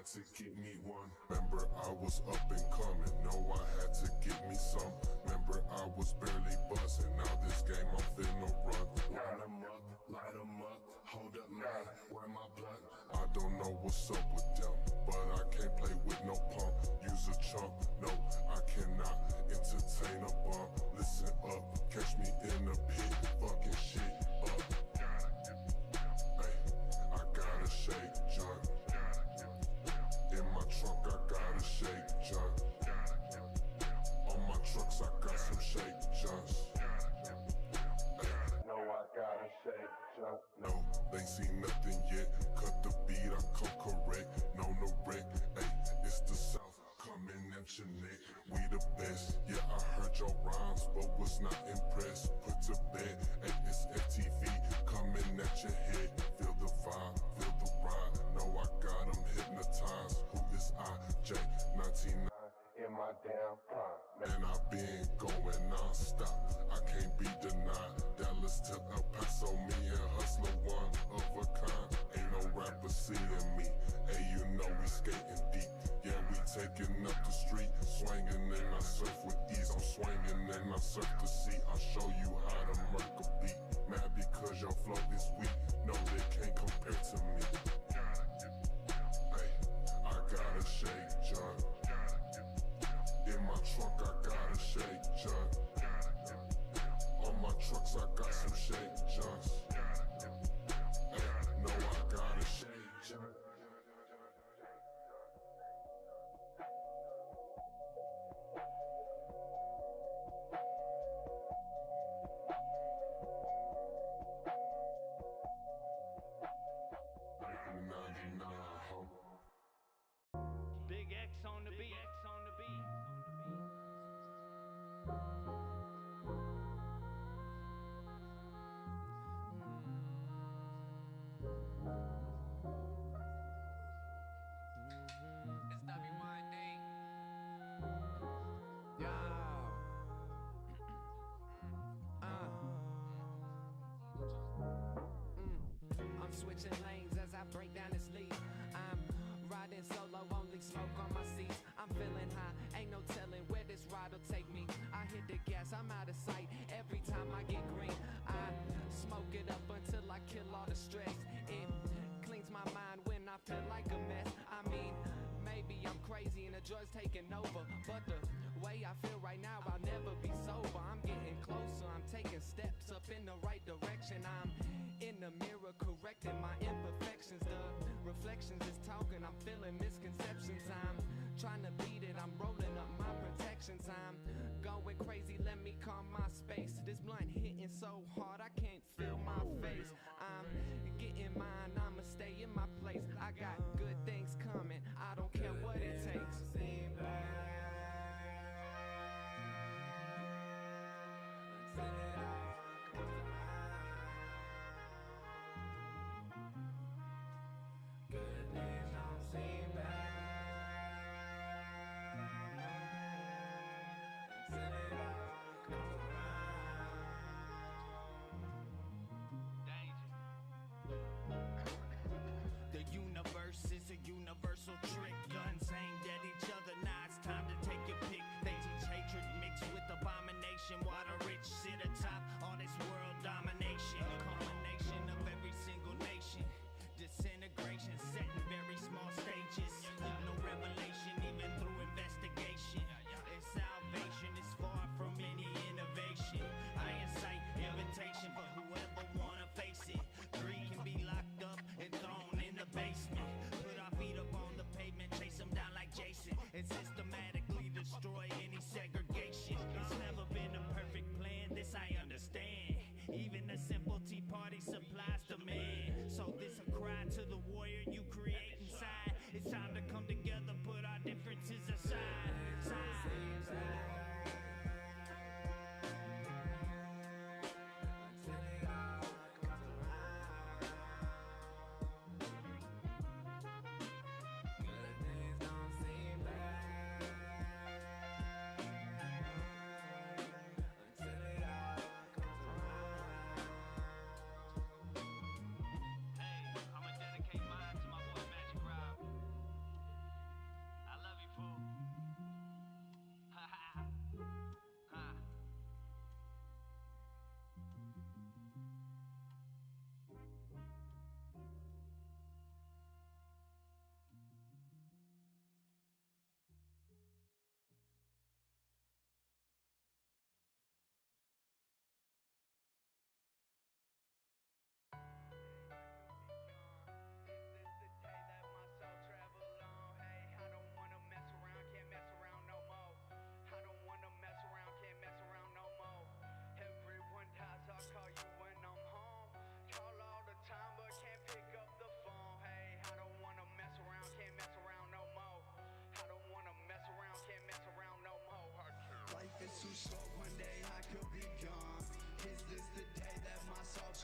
had to get me one. Remember I was up and coming, no I had to get me some. Remember I was barely buzzing, now this game I'm finna run. Line 'em up, light 'em up, hold up man, where my blunt? I don't know what's up with them, but I can't play with no pump. Use a chump, no I cannot entertain a bum. Listen up, catch me in the pit, fucking shit up. Hey, I gotta shake junk. In my trunk I gotta shake junk. On my trucks I got some shake junks. No, I gotta shake junk. No, they see nothing yet. Cut the beat, I come correct. No wreck. Hey, it's the South coming at your neck. We the best. Yeah, I heard your rhymes, but was not impressed. Put to bed. Hey, it's FTV coming at your head. Feel the vibe, feel the ride. No, I got them hypnotized. Who is I? J99 in my damn prime. Man, I been going non-stop. I can't be denied. Dallas to El Paso, me and Hustler, one of a kind. Ain't no rapper seeing me. Hey, you know we skating deep. Yeah, we taking up the street, swinging and I surf with ease. I'm swinging and I surf the sea. I'll show you how to murk a beat. Mad because your flow is weak. No, they can't compare to me. Hey, I gotta shake junk. In my trunk I gotta shake junk. On my trucks I got some shake junks. Hey, no, I gotta shake junk. Big X on the beat. It's WYD. Yo. I'm switching lanes as I break down this lead. I'm riding solo, only smoke on my seats. I'm feeling high, ain't no telling where this ride'll take me. I hit the gas, I'm out of sight every time I get green. I smoke it up until I kill all the stress. It cleans my mind when I feel like a mess. I mean, maybe I'm crazy and the drugs taking over, but the way I feel right now, I'll never be sober. I'm getting closer, I'm taking steps up in the right direction. I'm in the mirror correcting my imperfections. The reflections is talking, I'm feeling misconceptions. I'm trying to beat it, I'm rolling up my protections. I'm going crazy, let me calm my space. This blunt hitting so hard, I can't feel my face. I'm getting mine, I'ma stay in my place. I got good things coming, I don't care what it takes. The universe is a universal trick. Guns aimed at each other, now it's time to take your pick. They teach hatred mixed with abomination, while the rich sit atop all this world domination. Culmination of every single nation. Disintegration set in very small stages. No revelation even through investigation. And salvation is far from any innovation. I incite invitation for whoever wanna face it. Greed can be locked up and thrown in the basement. Put our feet up on the pavement, chase them down like Jason, and systematically destroy any segregation. It's never been a perfect plan, this I understand. Even a simple tea party supplies demand. So this a cry to the warrior you create inside. It's time to come together, put our differences aside.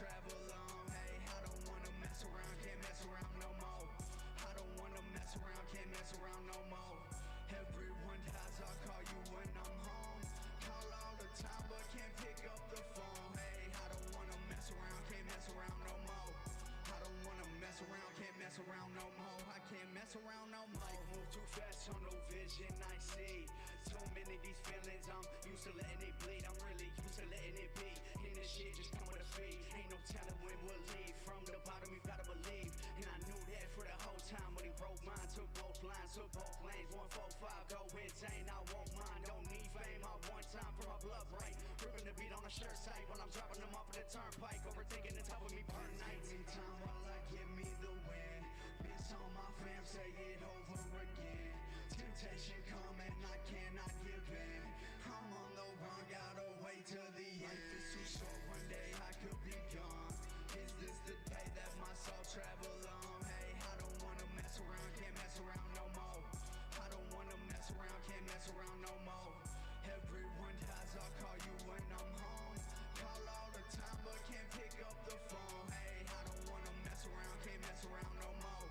travel on. Hey, I don't wanna mess around, can't mess around no more. I don't wanna mess around, can't mess around no more. Everyone dies, I'll call you when I'm home. Call all the time, but can't pick up the phone. Hey, I don't wanna mess around, can't mess around no more. I don't wanna mess around, can't mess around no more. I can't mess around no more. Life move too fast, on no vision I see. So many of these feelings, I'm used to letting it bleed. I'm really used to letting it be. And this shit just come with a fee. Ain't no telling when we'll leave. From the bottom, you gotta believe. And I knew that for the whole time when he wrote mine. Took both lines, took both lanes. 145, go insane. I won't mind, don't need fame. I want time for my blood right. Ripping the beat on a shirt site while I'm dropping them off at the turnpike. Overthinking the top of me per night. In time while I give me the win. Miss on my fam, say it over again. Temptation come and I cannot give in. I'm on the run, gotta wait till the end. Life is too short, one day I could be gone. Is this the day that my soul travel on? Hey, I don't wanna mess around, can't mess around no more. I don't wanna mess around, can't mess around no more. Everyone dies, I'll call you when I'm home. Call all the time, but can't pick up the phone. Hey, I don't wanna mess around, can't mess around no more.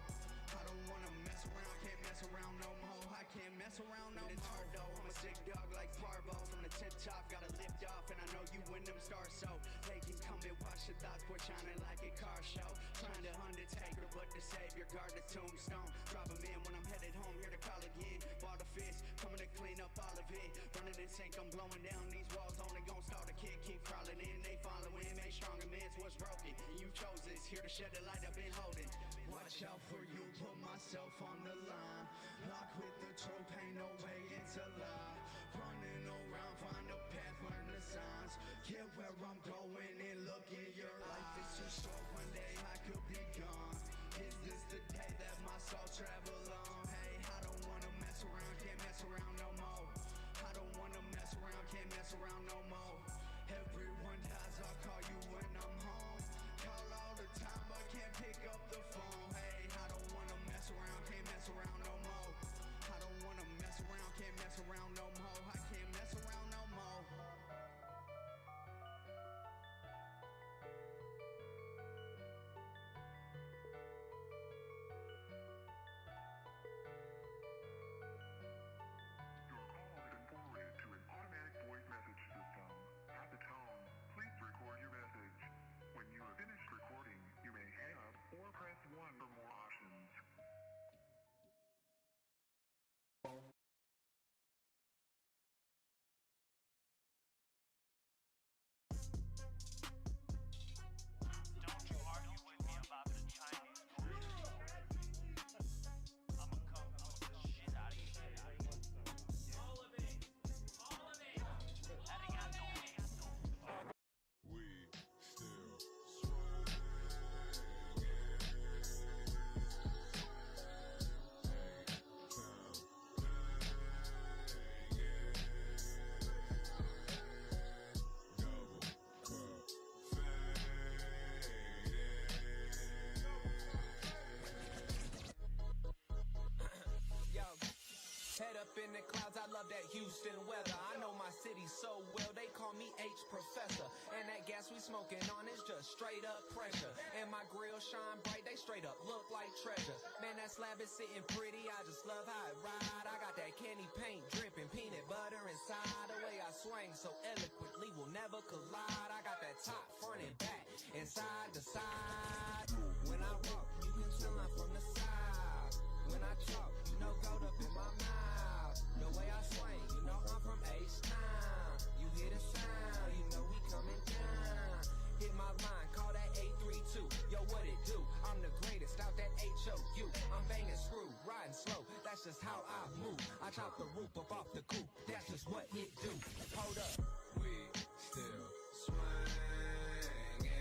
I don't wanna mess around, can't mess around no more. I can't mess around no more. I'm a sick dog like Parvo. From the tip top, gotta lift off. And I know you win them stars, so they can come and watch the thoughts pour shining like a car show. Trying to Undertaker, but the savior guard the tombstone. Drop him in when I'm headed home, here to call again. Bought a fist, coming to clean up all of it. Running in sync, I'm blowing down these walls. Only gon' start a kid, keep crawling in. They following, make strong amends what's broken. You chose this, here to shed the light I've been holding. Watch out for you, put myself on the line. Lock with the trope, ain't no way it's a lie. Running around, find a path, learn the signs. Get where I'm going and look in your life is too short, one day I could be gone. Is this the day that my soul travel on? Hey, I don't wanna mess around, can't mess around no more. I don't wanna mess around, can't mess around no more. Everyone dies, I'll call you when I'm home. Call all the time, but can't pick up the phone. Hey, I don't wanna mess around, can't mess around no more. I don't wanna mess around, can't mess around no more. I can't mess around no more. Your call has been forwarded to an automatic voice message system. At the tone, please record your message. When you have finished recording, you may hang up or press 1 for more options. Don't you argue with me about the Chinese food. I'ma cook the shit out of you. All of it. All of it. Arigato. We still swinging. Yo, head up in the clouds, I love that Houston weather. I know my city so well, they call me H Professor. And that gas we smoking on is just straight up pressure. And my grill shine bright, they straight up look like treasure. Man, that slab is sitting pretty, I just love how it ride. I got that candy paint dripping, peanut butter inside. The way I swing so eloquently will never collide. I got that top, front and back, and side to side. When I walk, you can tell I'm from the side. When I talk, you know gold up in my mouth. The way I swing, you know I'm from H-Town. You hear the sound, you know we coming down. Hit my line, call that 832. Yo, what it do? I'm the greatest out that HOU. I'm banging screw, riding slow, that's just how I move. I chop the roof up off the coupe, that's just what it do. Hold up. We still swinging. H-Town.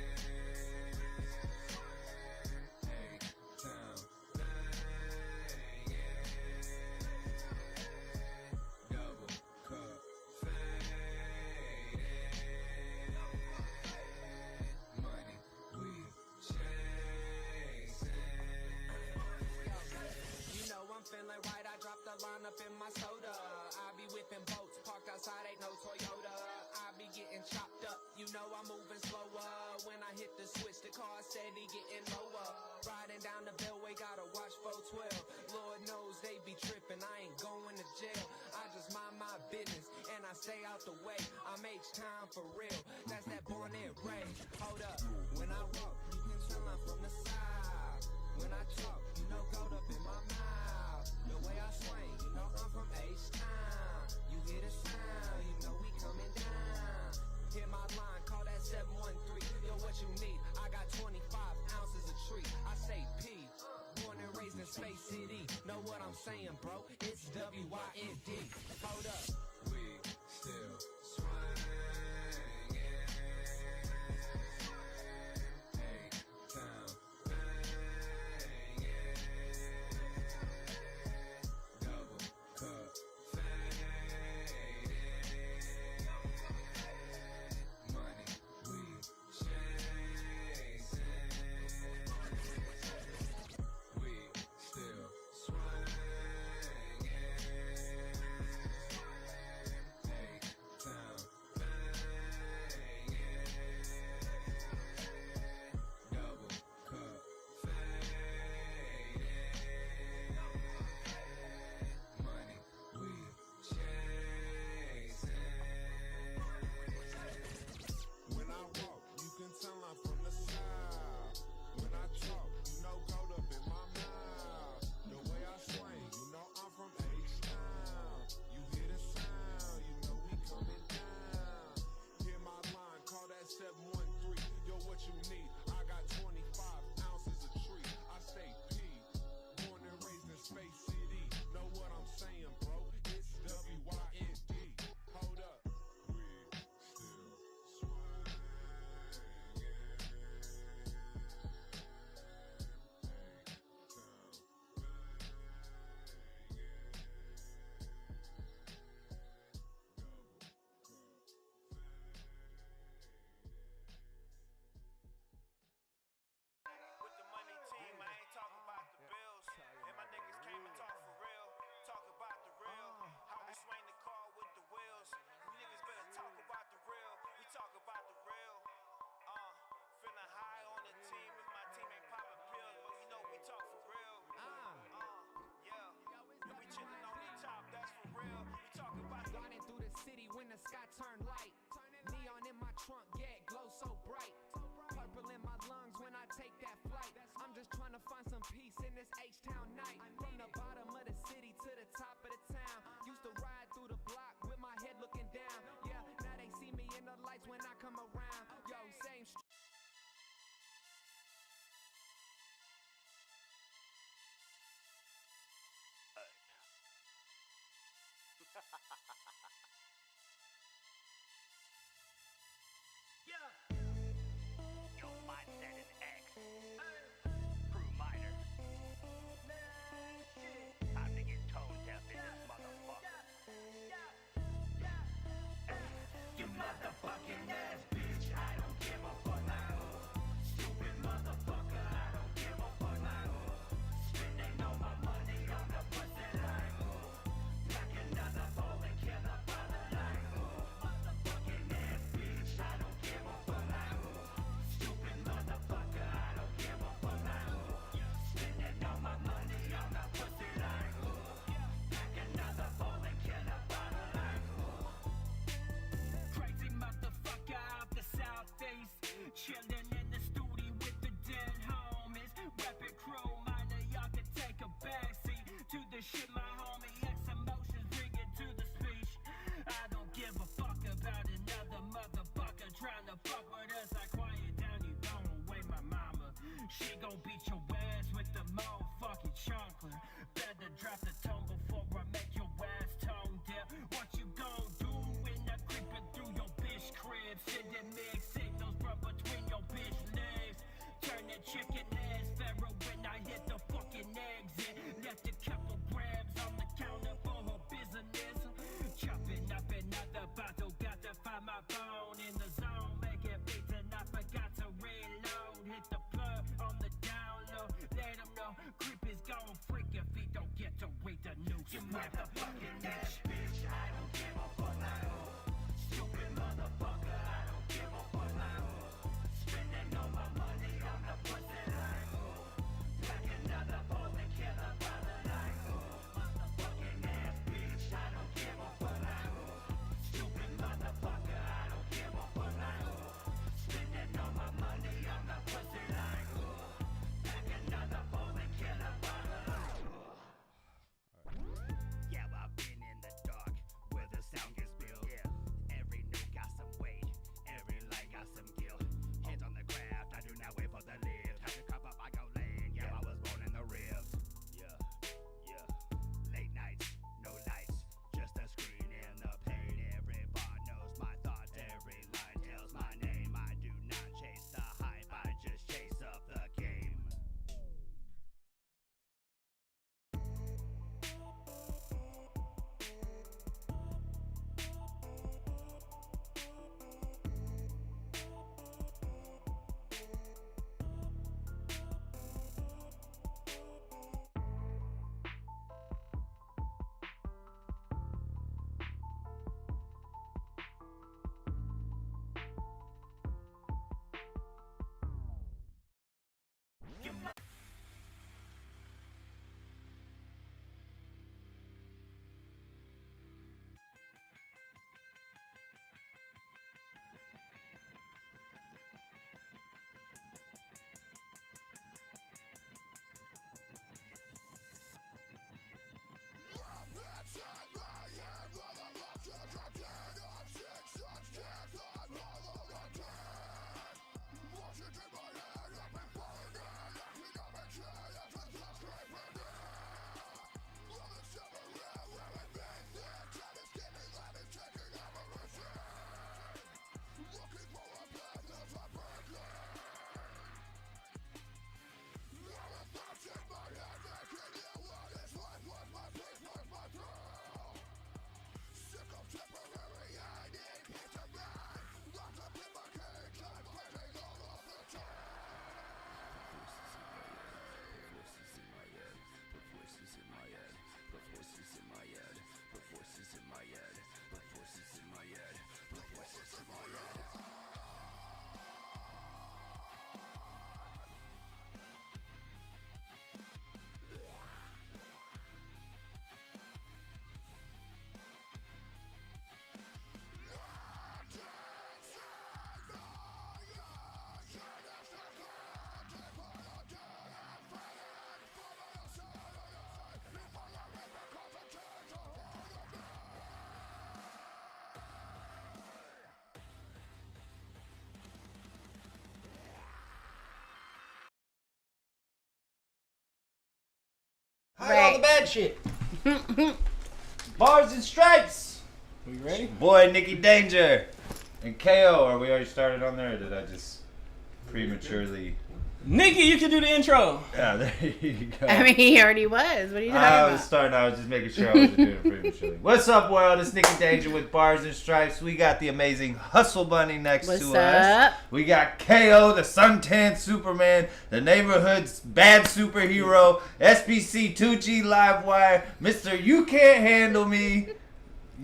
Feeling right, I dropped the line up in my soda. I be whipping boats, parked outside, ain't no Toyota. I be getting chopped up, you know I'm moving slower. When I hit the switch, the car steady getting lower. Riding down the Beltway, gotta watch 412. Lord knows they be tripping, I ain't going to jail. I just mind my business and I stay out the way. I'm H-Time for real, that's that born and raised. Hold up, when I walk, you can tell I'm from the side. When I talk, you know gold up in my mouth. The way I swing, you know I'm from H-Town. You hear the sound, you know we coming down. Hit my line, call that 713. Yo, what you need? I got 25 ounces of tree. I say P, born and raised in Space City. Know what I'm saying, bro? It's W-Y-N-D. Hold up. We still swinging. H-Town banging. Double cup fading. Money we chasing. We still swinging. H-Town banging. Double cup fading. Money we chasing. When I walk, you can tell I'm from the side. When I talk, you know gold up in my mouth. The way I swing, you know I'm from H-Town. You hear the sound, you know we coming down. Hear my line, call that 713. Yo, what you need? I got 25 ounces of tree. I say P, born and raised in Space City. Know what I'm saying, bro? It's W-Y-N-D. Hold up. We still swinging. With the money team, I ain't talking about the bills. And my niggas came and talk for real. Talk about the real. How we swing the car with the wheels. You niggas better talk about the real. We talk about the real. Feeling high on the team and my team ain't popping pills, but you know we talk for real. Yeah. And we chillin' on the top, that's for real. We talk about the Riding through the city when the sky turn light. Neon in my trunk, yeah, it glows so bright. Purple in my lungs when I take that flight. I'm just trying to find some peace in this H-Town night. From the bottom of the city to the top of the town. Used to ride through the block with my head looking down. Yeah, now they see me in the lights when I come around. Yo, same Your mindset is X. Crew minor. Time to get tone deaf in this motherfucker. You motherfucking ass bitch, I don't give a fuck like who. Stupid motherfucker, I don't give a fuck like who. Spending all my money on the pussy like who. Pack another bowl and kill a brother like who. Motherfucking ass bitch, I don't give a fuck like who. Stupid motherfucker, I don't give a fuck like who. Spending all my money on the pussy like who. Pack another bowl and kill a brother like who. Crazy motherfucker out the southeast, chillin' in the studio with the dead homies. Rapid crew minor, y'all can take a backseat to the shit my homie X emotions bring it to the speech. I don't give a fuck about another motherfucker trying to fuck with us. I quiet down, you throwing away my mama. She gon' beat your ass with the motherfucking chocolate. Better drop the tone before I make your ass tone deaf. What you gon' do when I creepin' through your bitch crib? Sending mixed signals from between your bitch legs. Turn the chicken ass pharaoh when I hit the fucking exit. Left a couple grams on the counter for her business. Chopping up another bottle, got to find my phone in the zone. Making beats and I forgot to reload. Hit the plug on the down low. Let them know creep is gon' freak if he don't get to read the news. You motherfucking ass bitch, I don't give a fuck like who. Stupid motherfucker, I don't give a fuck like who. Spending all my Hide all the bad shit. Bars and Stripes. We ready? Boy, Nikki Danger. And KO. Are we already started on there, or did I just prematurely... Nikki, you can do the intro. Yeah, there you go. I mean, he already was. What are you talking about? I was just making sure I wasn't doing it prematurely. What's up, world? It's Nikki Danger with Barz and Stripes. We got the amazing Hustle Bunny next What's to up? us. We got KO, the suntan Superman, the neighborhood's bad superhero, SPC 2G Livewire, Mr. You Can't Handle Me.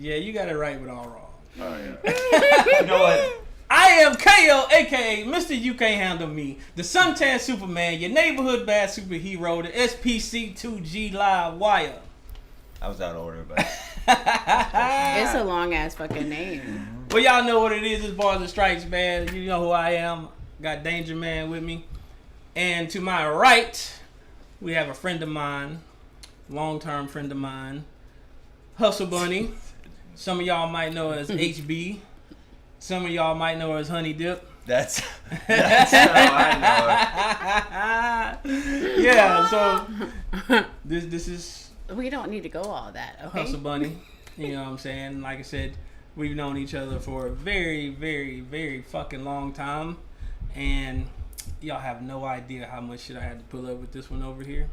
Yeah, you got it right with all wrong. Oh, yeah. You know what? I am KO, a.k.a. Mr. You Can't Handle Me, the suntan Superman, your neighborhood bad superhero, the SPC 2G Live Wire. I was out of order, but... It's a long-ass fucking name. Well, y'all know what it is. It's Barz and Stripes, man. You know who I am. Got Danger Man with me. And to my right, we have a friend of mine, long-term friend of mine, Hustle Bunny. Some of y'all might know as HB. Some of y'all might know her as Honey Dip. That's how I know her. Yeah, so this is We don't need to go all that, okay? Hustle Bunny. You know what I'm saying? Like I said, we've known each other for a very, very, very fucking long time. And y'all have no idea how much shit I had to pull up with this one over here.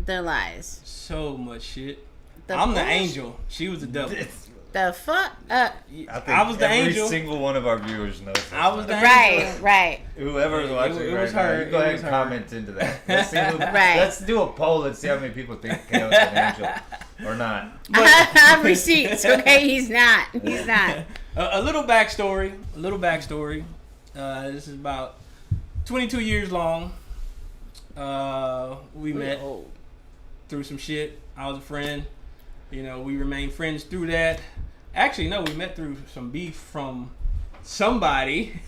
The lies. So much shit. The I'm the bullshit. angel. She was the devil. The fuck? I think I was the every angel. single one of our viewers knows this. I was the Right, angel. right. Whoever's watching it right was now, her. you go It ahead was and her. comment into that. Let's, see who, Right. let's do a poll and see how many people think KO's an angel or not. I have receipts, okay? He's not. He's not. A little backstory. This is about 22 years long. We met through some shit. I was a friend. You know, we remained friends through that. Actually, no, we met through some beef from somebody.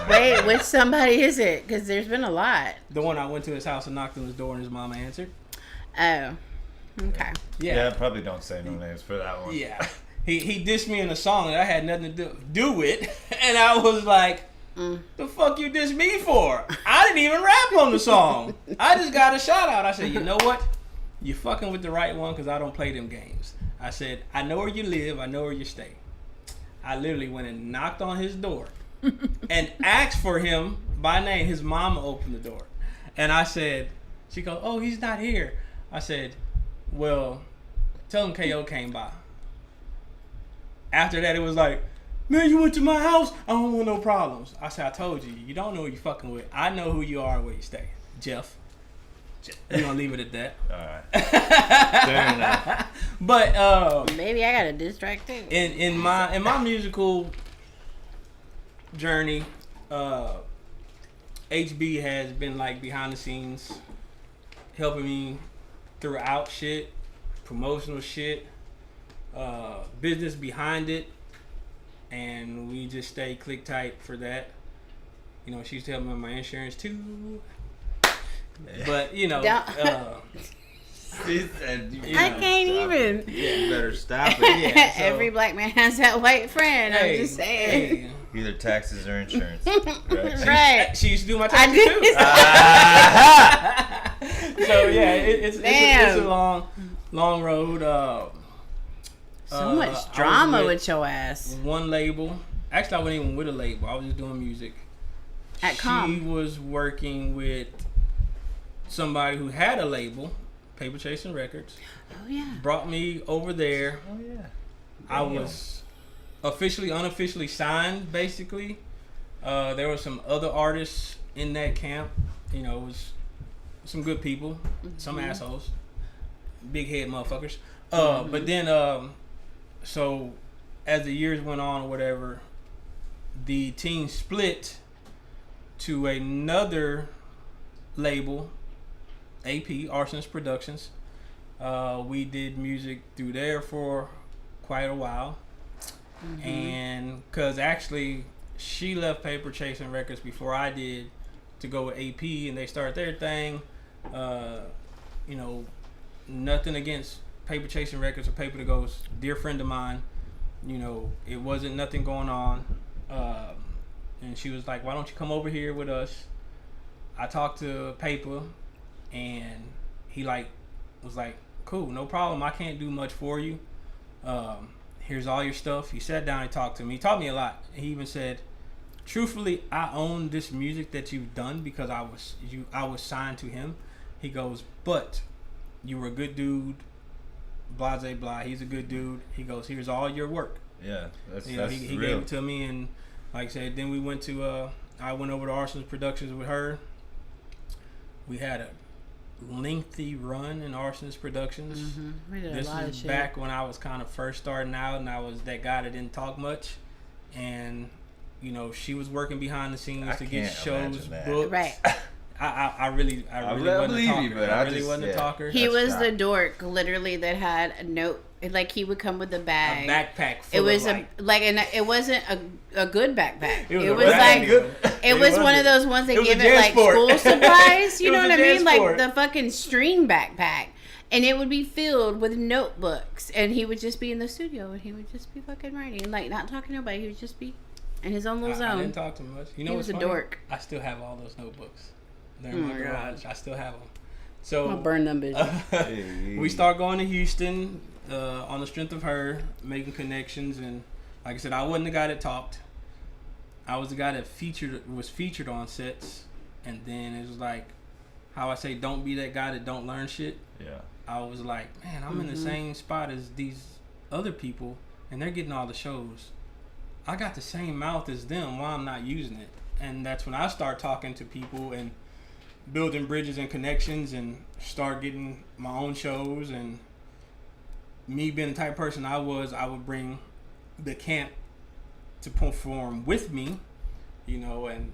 Wait, which somebody is it? Because there's been a lot. The one I went to his house and knocked on his door and his mama answered. Oh, okay. Yeah, probably don't say no names for that one. Yeah. He dissed me in a song that I had nothing to do with. And I was like, the fuck you diss me for? I didn't even rap on the song. I just got a shout out. I said, you know what? You fucking with the right one because I don't play them games. I said, I know where you live. I know where you stay. I literally went and knocked on his door and asked for him by name. His mama opened the door. And I said, she goes, oh, he's not here. I said, well, tell him KO came by. After that, it was like, man, you went to my house. I don't want no problems. I said, I told you, you don't know who you fucking with. I know who you are and where you stay. Jeff. We're going to leave it at that. All right. Fair enough. But Maybe I got a diss track too. in my musical journey, HB has been like behind the scenes, helping me throughout shit, promotional shit, business behind it, and we just stay click tight for that. You know, she used to help me with my insurance too. But you know, You I know, can't even. you better stop it. Yeah, so- Every black man has that white friend. I'm just saying. hey. either taxes or insurance. Right. Right. She used to do my I taxes did. too. So yeah, it's Damn. a long road. So I much was drama with your ass. one label. Actually, I wasn't even with a label. I was just doing music. At She Com. was working with somebody who had a label, Paper Chasing Records. Oh yeah. Brought me over there. Oh yeah. I was unofficially signed, basically. There were some other artists in that camp. You know, it was some good people, some assholes, big head motherfuckers. But then, so as the years went on or whatever, the team split to another label, AP, Arsonist Productions. We did music through there for quite a while. And because actually she left Paper Chasing Records before I did to go with AP, and they started their thing. You know, nothing against Paper Chasing Records or Paper to Ghost, dear friend of mine. You know, it wasn't nothing going on. And she was like, why don't you come over here with us? I talked to Paper, and he like was like, cool, no problem. I can't do much for you. Here's all your stuff. He sat down and talked to me. He taught me a lot. He even said, truthfully, I own this music that you've done because I was signed to him. He goes, but you were a good dude, blah, blah, blah. He's a good dude. He goes, here's all your work. Yeah, that's he real. gave it to me, and like I said, then we went to, I went over to Arson's Productions with her. We had a lengthy run in Arson's Productions. Mm-hmm. We did This a lot of was shit. back when I was kind of first starting out, and I was that guy that didn't talk much. And, you know, she was working behind the scenes to get can't shows imagine that. booked. Right. I really wasn't a talker. I really wasn't a talker. He That's was right. the dork, literally, that had a note. Like, he would come with a A bag. backpack full It was of and it wasn't a good backpack. It was It a was bad like good- it was one wasn't. of those ones It that was a give it like JanSport. school supplies. You It know was what a I mean? Like JanSport. the fucking string backpack, and it would be filled with notebooks. And he would just be in the studio, and he would just be fucking writing, like not talking to nobody. He would just be in his own little I zone. didn't talk too much. You know He what's was a funny? dork. I still have all those notebooks. They're Oh in my my garage. I still have them. I'm So gonna burn them bitches. we start going to Houston on the strength of her making connections, and like I said, I wasn't the guy that talked. I was the guy that was featured on sets, and then it was like how I say, don't be that guy that don't learn shit. Yeah. I was like, man, I'm in the same spot as these other people, and they're getting all the shows. I got the same mouth as them. Why I'm not using it? And that's when I start talking to people and building bridges and connections, and start getting my own shows. And me being the type of person I would bring the camp to perform with me, you know, and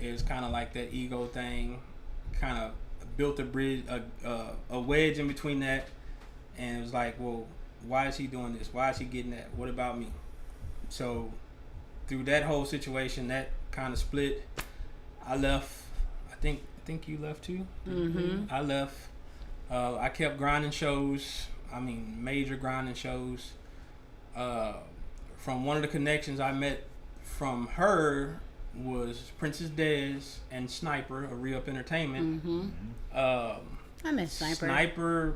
it's kind of like that ego thing, kind of built a bridge, a wedge in between that, and it was like, well, why is he doing this? Why is he getting that? What about me? So through that whole situation, that kind of split, I left. I think you left too. Mm-hmm. I left. I kept grinding shows. I mean, major grinding shows. From one of the connections I met from her was Princess Dez and Sniper of Re-Up Entertainment. Mm-hmm. I miss Sniper. Sniper,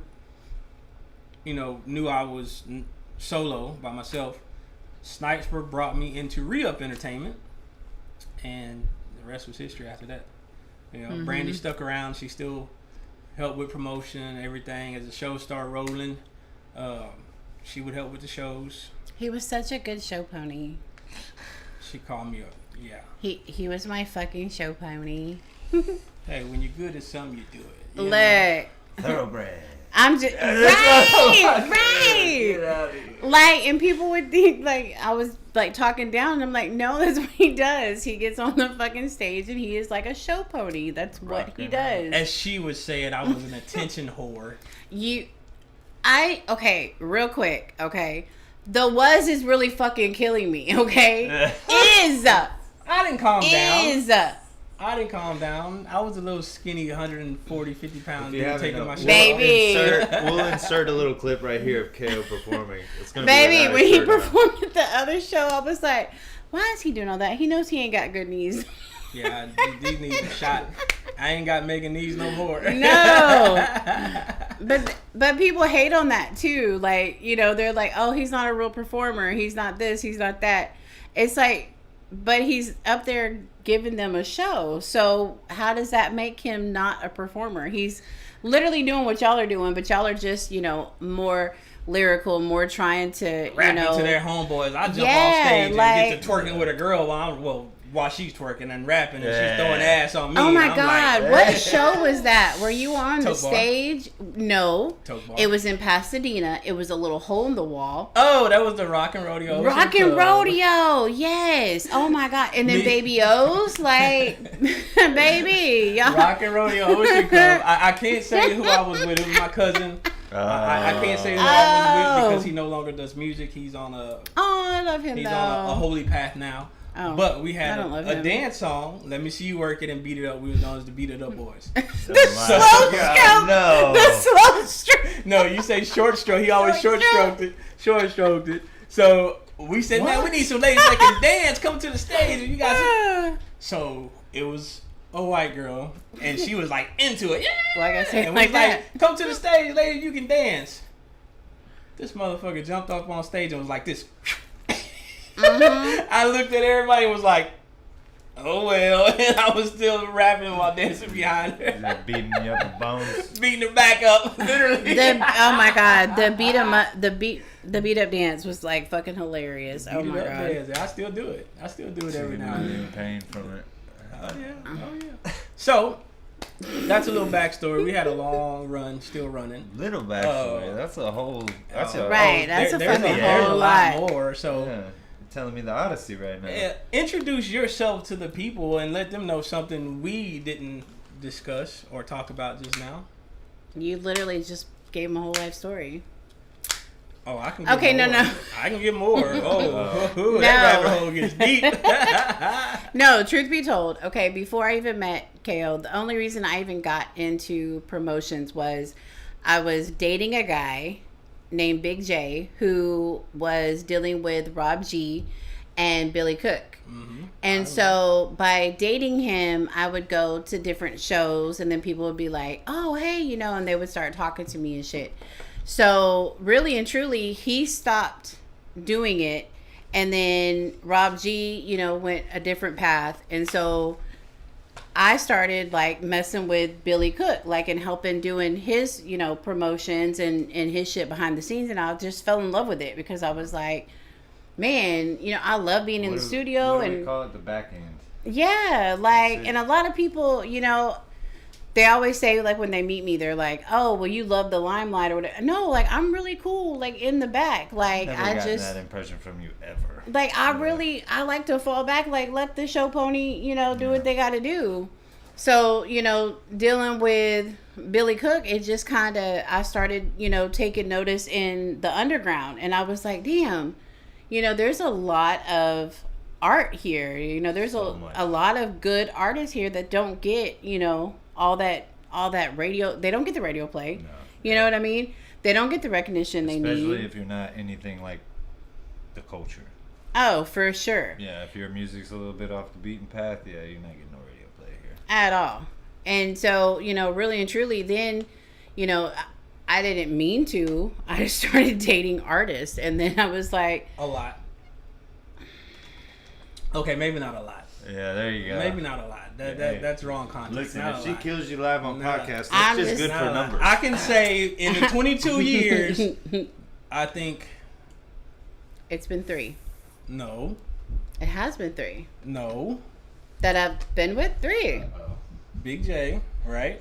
you know, knew I was solo by myself. Sniper brought me into Re-Up Entertainment, and the rest was history after that. You know, Brandy stuck around. She still helped with promotion, everything. As the show started rolling, she would help with the shows. He was such a good show pony. She called me up. Yeah. He was my fucking show pony. Hey, when you're good at something, you do it. You know? Look, Thoroughbred. I'm just right. Like, and people would think like I was like talking down. And I'm like, no, that's what he does. He gets on the fucking stage and he is like a show pony. That's what he does. As she would say it, I was an attention whore. Okay, real quick, okay. The was is really fucking killing me, okay? Is. I didn't calm down. Is. I didn't calm down. I was a little skinny, 140, 50 pounds. If you haven't Taking known, my we'll shit Baby. We'll insert a little clip right here of KO performing. It's gonna Baby, be when he shirt on. performed at the other show, I was like, why is he doing all that? He knows he ain't got good knees. Yeah, these knees are shot. I ain't got Megan knees no more. No. But people hate on that too. Like, you know, they're like, oh, he's not a real performer. He's not this. He's not that. It's like, but he's up there giving them a show. So how does that make him not a performer? He's literally doing what y'all are doing, but y'all are just, you know, more lyrical, more trying to, Rapping you know, to their homeboys. I jump Yeah, on stage like- and get to twerking with a girl while she's twerking and rapping, and she's throwing ass on me. oh my and I'm God, like, what show was that? Were you on the Toke Bar. stage? No. Toke Bar. It was in Pasadena. It was a little hole in the wall. Oh, that was the Rock and Rodeo. Rock Ocean and Club. Rodeo, yes. Oh my God. And then Me- Baby O's, like, baby, y'all. Rock and Rodeo Ocean Club. I can't say who I was with. It was my cousin. I can't say who I was with because he no longer does music. He's on a Oh, I love him he's though. on a holy path now. Oh, But we I had don't love a him. dance song. Let me see you work it and beat it up. We was known as the Beat It Up Boys. The slow stroke. no. The slow stroke. No, you say short stroke. He always short stroked it. Short stroked it. So we said, man, we need some ladies that can dance. Come to the stage. And you guys. So it was a white girl, and she was like into it. Yeah. Like I said, And like we was that. like, come to the stage, lady, you can dance. This motherfucker jumped up on stage and was like this. I looked at everybody and was like, oh well, and I was still rapping while dancing behind her. Like beating you up with bones. Beating her back up, literally. Oh my god, the beat up dance was like fucking hilarious. Oh my god. Dance. I still do it. Every now and then. In pain from it. Oh yeah. So that's a little backstory. We had a long run, still running. Little backstory. That's a whole. That's a right. That's a there's fucking a whole lot lot. more. So. Yeah. You're telling me the Odyssey right now. Introduce yourself to the people and let them know something we didn't discuss or talk about just now. You literally just gave them a whole life story. Oh, I can get Okay, more. no. I can get more. Oh, No. that rabbit hole gets deep. No, truth be told, okay, before I even met KO, the only reason I even got into promotions was I was dating a guy named Big J who was dealing with Rob G and Billy Cook. And so by dating him, I would go to different shows and then people would be like, oh, hey, you know, and they would start talking to me and shit. So really and truly, he stopped doing it. And then Rob G, you know, went a different path. And so I started like messing with Billy Cook, like and helping doing his, you know, promotions and his shit behind the scenes. And I just fell in love with it because I was like, man, you know, I love being in the studio. What do and we call it? The back end. yeah, like, and a lot of people, you know, they always say, like, when they meet me, they're like, oh, well, you love the limelight or whatever. No, like, I'm really cool, like, in the back. Like, Never I gotten just, that impression from you ever. like, I like to fall back, like, let the show pony, you know, do what they got to do. So, you know, dealing with Billy Cook, it just kind of, I started, you know, taking notice in the underground. And I was like, damn, you know, there's a lot of art here. You know, there's a lot of good artists here that don't get, you know, all that radio. They don't get the radio play. No. You know what I mean? They don't get the recognition they need. Especially if you're not anything like the culture. Oh, for sure. Yeah, if your music's a little bit off the beaten path, yeah, you're not getting no radio play here. At all. And so, you know, really and truly, then, you know, I didn't mean to. I started dating artists, and then I was like... A lot. Okay, maybe not a lot. Yeah, there you go. Maybe not a lot. That's wrong context. Listen, if she kills you live on podcast, that's I'm just just good for numbers. I can say in the 22 years, I think... It's been 3. No. It has been 3. No. That I've been with? 3. Big J, right?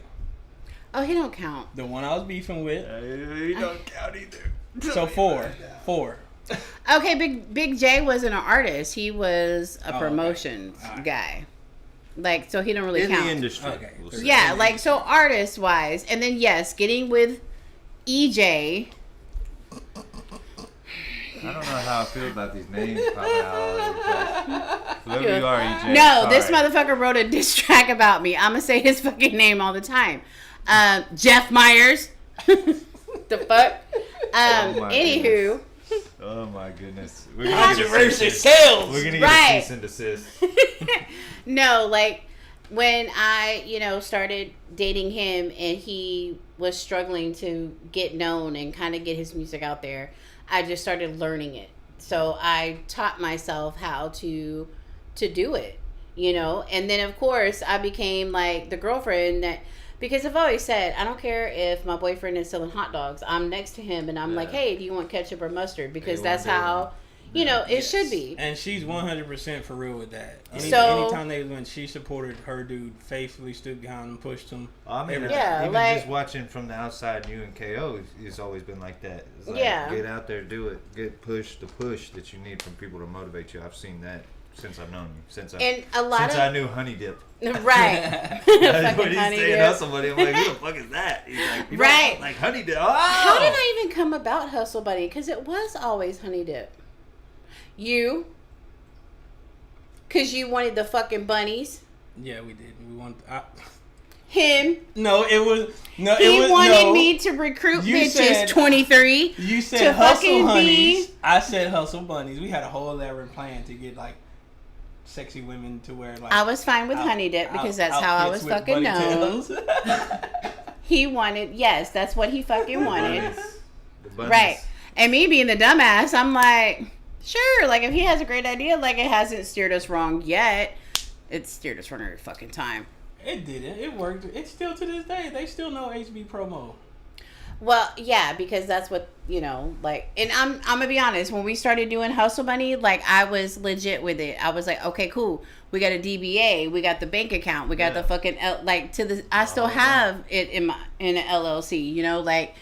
Oh, he don't count. The one I was beefing with. He don't count either. So 4. Okay, Big J wasn't an artist. He was a promotions okay. guy. Like, so he don't really in count. the industry. Okay. Yeah, like, so artist wise. And then, yes, getting with EJ. I don't know how I feel about these names popping out. Whoever you are, EJ. No, this motherfucker wrote a diss track about me. I'm gonna say his fucking name all the time. Jeff Myers. The fuck? Anywho. Oh my goodness. Controversy sales. We're gonna get Right. a cease and desist. No, like when I, you know, started dating him and he was struggling to get known and kind of get his music out there, I just started learning it. So I taught myself how to do it, you know. And then of course I became like the girlfriend that, because I've always said, I don't care if my boyfriend is selling hot dogs. I'm next to him and I'm like, hey, do you want ketchup or mustard? Because that's how, you know, it should be. And she's 100% for real with that. So- Anytime when she supported her dude, faithfully stood behind him, pushed him. I mean, Yeah, even like- just watching from the outside, you and KO, it's always been like that. It's like, Yeah. get out there, do it, get the push that you need from people to motivate you. I've seen that since I've known you, since I knew Honey Dip. Right. When Fucking he's Honey saying Dip. hustle buddy, I'm like, who the fuck is that? He's like, you Right. know, like Honey Dip. Oh! How did I even come about Hustle Buddy? Because it was always Honey Dip. You? Because you wanted the fucking bunnies. Yeah, we did. We wanted. Him. No, it was no. He it was, wanted no. me to recruit You bitches said- 23. You said to hustle fucking honeys. be- I said hustle bunnies. We had a whole elaborate plan to get like sexy women to where like I was fine with Honey Dip because that's how I was fucking known. He wanted, yes, that's what he fucking wanted. Right. And me being the dumbass, I'm like, sure, like if he has a great idea, like it hasn't steered us wrong yet. It's steered us wrong every fucking time. It didn't. It worked. It's still to this day. They still know HB promo. Well, yeah, because that's what, you know, like, and I'm gonna be honest, when we started doing Hustle Money, like, I was legit with it. I was like, okay, cool. We got a DBA, we got the bank account, we got the fucking, I still have it in an LLC, you know, like,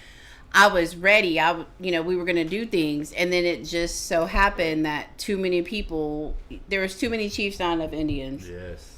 I was ready. We were gonna do things, and then it just so happened that too many people, there was too many chiefs, not enough Indians. Yes.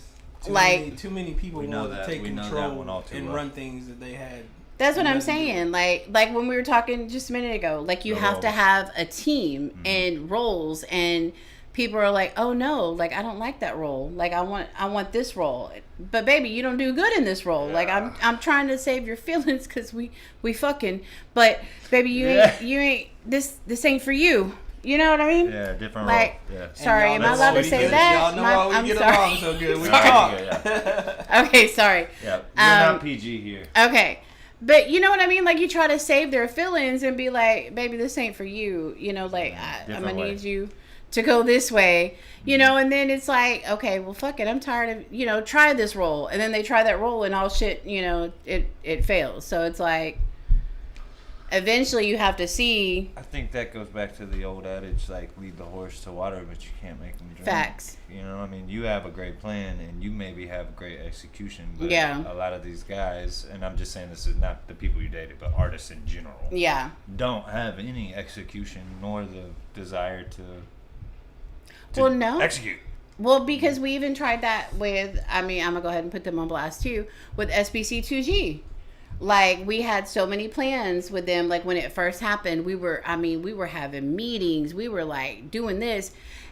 Too many people wanted to take control and run things that they had. That's what I'm saying. Like when we were talking just a minute ago, like you have to have a team and roles, and people are like, oh no, like I don't like that role. Like I want this role. But baby, you don't do good in this role. Like I'm trying to save your feelings because we fucking. But baby, you ain't this ain't for you. You know what I mean? Yeah, different like, role. Yeah. Sorry, am I allowed to say that? Y'all know why we I'm get sorry. along so good. We talk. Okay, sorry. Yeah, we're not PG here. Okay. But you know what I mean? Like, you try to save their feelings and be like, baby, this ain't for you. You know, like, I'm going to need you to go this way. You know, and then it's like, okay, well, fuck it. I'm tired of, you know, try this role. And then they try that role and all shit, you know, it fails. So it's like, eventually you have to see. I think that goes back to the old adage, like, lead the horse to water, but you can't make him drink. Facts. You know, I mean, you have a great plan and you maybe have great execution, but yeah, a lot of these guys, and I'm just saying this is not the people you dated, but artists in general, yeah, don't have any execution nor the desire to execute. Well, because we even tried that with, I mean, I'm going to go ahead and put them on blast too, with SBC2G. Like, we had so many plans with them. Like, when it first happened, we were having meetings. We were, like, doing this.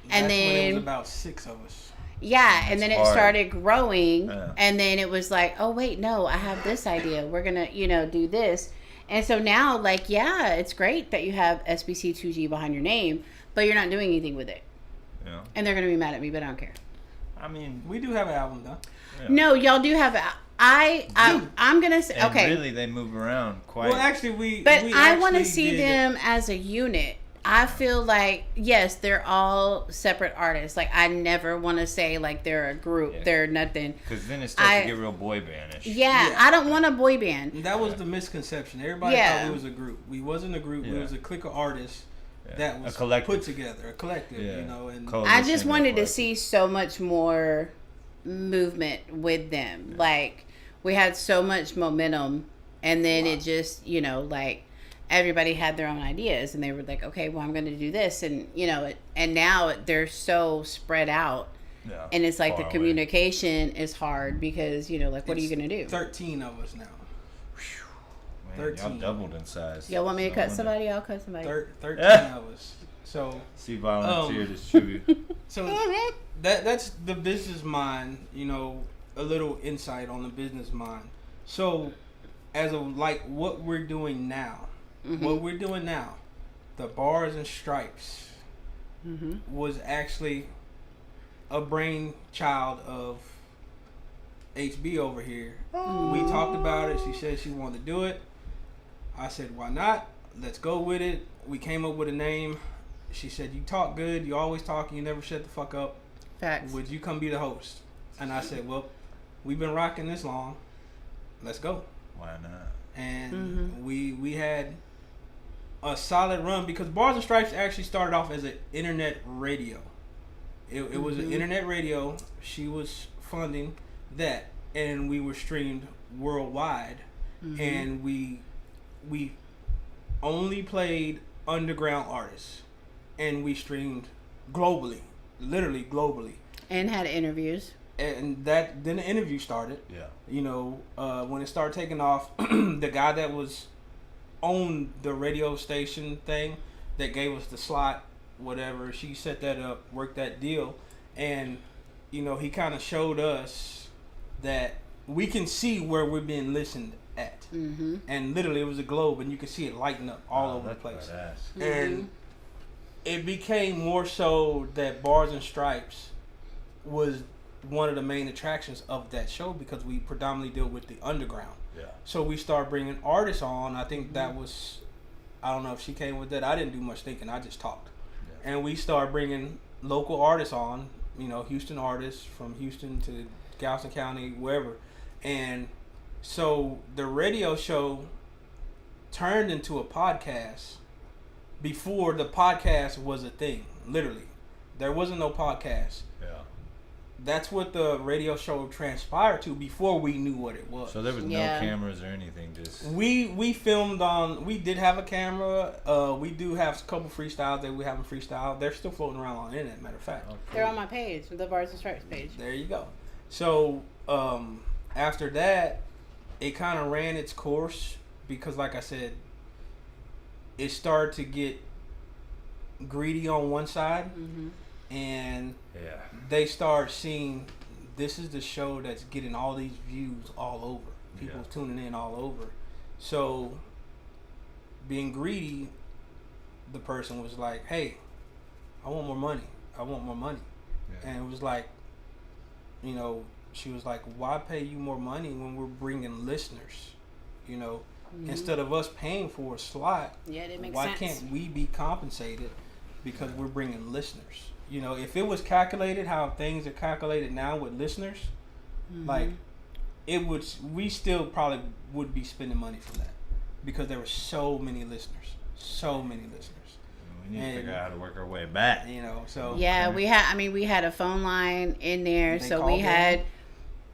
And That's then when it was about 6 of us. Yeah, and then it started growing. And then it was like, oh, wait, no, I have this idea. We're going to, you know, do this. And so now, like, yeah, it's great that you have SBC2G behind your name, but you're not doing anything with it. Yeah. And they're going to be mad at me, but I don't care. I mean, we do have an album, though. Yeah. No, y'all do have I'm gonna say, and okay. Really, they move around quite. Well, actually, I want to see them as a unit. I feel like, yes, they're all separate artists. Like, I never want to say like they're a group. Yeah. They're nothing. Because then it starts to get real boy bandish. Yeah, I don't want a boy band. That was the misconception. Everybody thought we was a group. We wasn't a group. We was a clique of artists that was put together, a collective. You know, and I just wanted to see so much more movement with them. Like, we had so much momentum, and then it just, you know, like, everybody had their own ideas, and they were like, okay, well, I'm going to do this, and, you know, and now they're so spread out, and it's like the communication is hard because, you know, like, what are you going to do? 13 of us now. Man, 13. Y'all doubled in size. Y'all want me to cut somebody? I'll cut somebody. 13 of us. So see, volunteer distribute. So that's the business mind, you know, a little insight on the business mind. So as of like what we're doing now, the Barz and Stripez was actually a brainchild of HB over here. We talked about it. She said she wanted to do it. I said, why not? Let's go with it. We came up with a name. She said, you talk good. You always talk and you never shut the fuck up. Facts. Would you come be the host? And I said, well, we've been rocking this long. Let's go. Why not? And we had a solid run because Barz and Stripez actually started off as an internet radio. It was an internet radio. She was funding that, and we were streamed worldwide. And we only played underground artists, and we streamed globally, literally globally, and had interviews. And then the interview started. Yeah, you know, when it started taking off, the guy that was on the radio station thing that gave us the slot, whatever, she set that up, worked that deal, and you know, he kind of showed us that we can see where we're being listened at. And literally it was a globe, and you could see it lighting up all over the place. And it became more so that Barz and Stripez was one of the main attractions of that show because we predominantly deal with the underground. Yeah. So we started bringing artists on. I think that was, I don't know if she came with that. I didn't do much thinking. I just talked. Yeah. And we started bringing local artists on, you know, Houston artists from Houston to Galveston County, wherever. And so the radio show turned into a podcast before the podcast was a thing, literally. There wasn't no podcast. Yeah. That's what the radio show transpired to before we knew what it was. So there was no cameras or anything, just... We filmed on... We did have a camera. We do have a couple freestyles that we haven't freestyled. They're still floating around on the internet, matter of fact. Okay. They're on my page, the Barz Stripez page. There you go. So, after that, it kind of ran its course because, like I said, it started to get greedy on one side. Mm-hmm. And they start seeing this is the show that's getting all these views all over. People tuning in all over. So, being greedy, the person was like, hey, I want more money. I want more money. Yeah. And it was like, you know, she was like, why pay you more money when we're bringing listeners? You know, instead of us paying for a slot, that makes why sense. Can't we be compensated because we're bringing listeners? You know, if it was calculated how things are calculated now with listeners, like it would, we still probably would be spending money for that because there were so many listeners. We need to figure out how to work our way back. You know, so we had a phone line in there, so we had,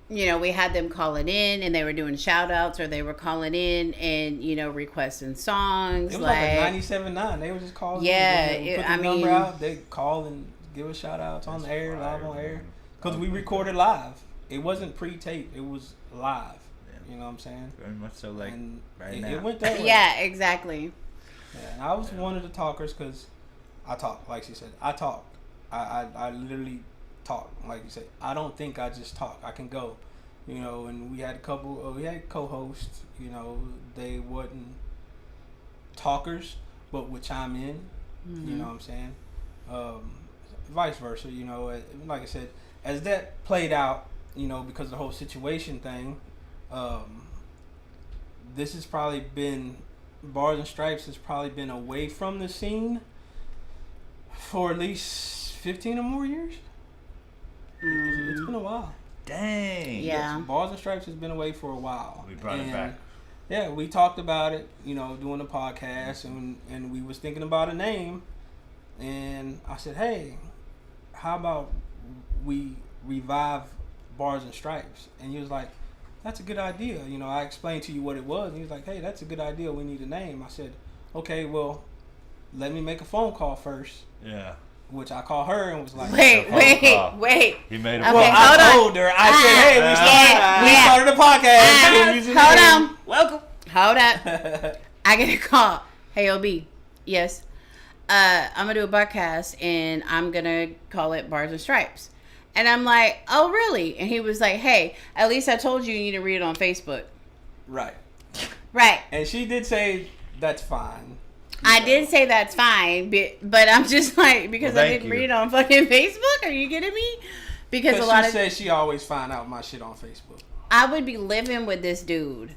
you know, we had them calling in and they were doing shout outs or they were calling in and, you know, requesting songs. It was like 97.9. They were just calling. Yeah, put the number out. They call and give us shout outs on the air, live on air. Because we recorded live. It wasn't pre-taped. It was live. Yeah. You know what I'm saying? Very much so, like and right now. It went that way. Yeah, exactly. Yeah, and I was one of the talkers because I talk, like she said. I talk. I literally talk, like you said. I don't think I just talk. I can go. You know, and we had a couple, we had co-hosts, you know, they wasn't talkers, but would chime in, you know what I'm saying? Vice versa, you know, like I said, as that played out, you know, because of the whole situation thing, this has probably been, Barz Stripez has probably been away from the scene for at least 15 or more years. It's been a while. Dang. Yeah. Yes, Barz Stripez has been away for a while. We brought it back. Yeah, we talked about it, you know, doing the podcast, and we was thinking about a name, and I said, hey, how about we revive Barz Stripez? And he was like, that's a good idea. You know, I explained to you what it was, and he was like, hey, that's a good idea. We need a name. I said, okay, well, let me make a phone call first. Yeah. Which I called her and was like, wait. He made a Okay, well, I told her. I said, hey, we started a podcast. Hold on. Welcome. Hold up. I get a call. Hey, OB. Yes. I'm going to do a podcast and I'm going to call it Barz Stripez. And I'm like, oh, really? And he was like, hey, at least I told you need to read it on Facebook. Right. Right. And she did say, that's fine. I did say that's fine, but I'm just like, because I didn't read it on fucking Facebook? Are you kidding me? Because a lot she said she always find out my shit on Facebook. I would be living with this dude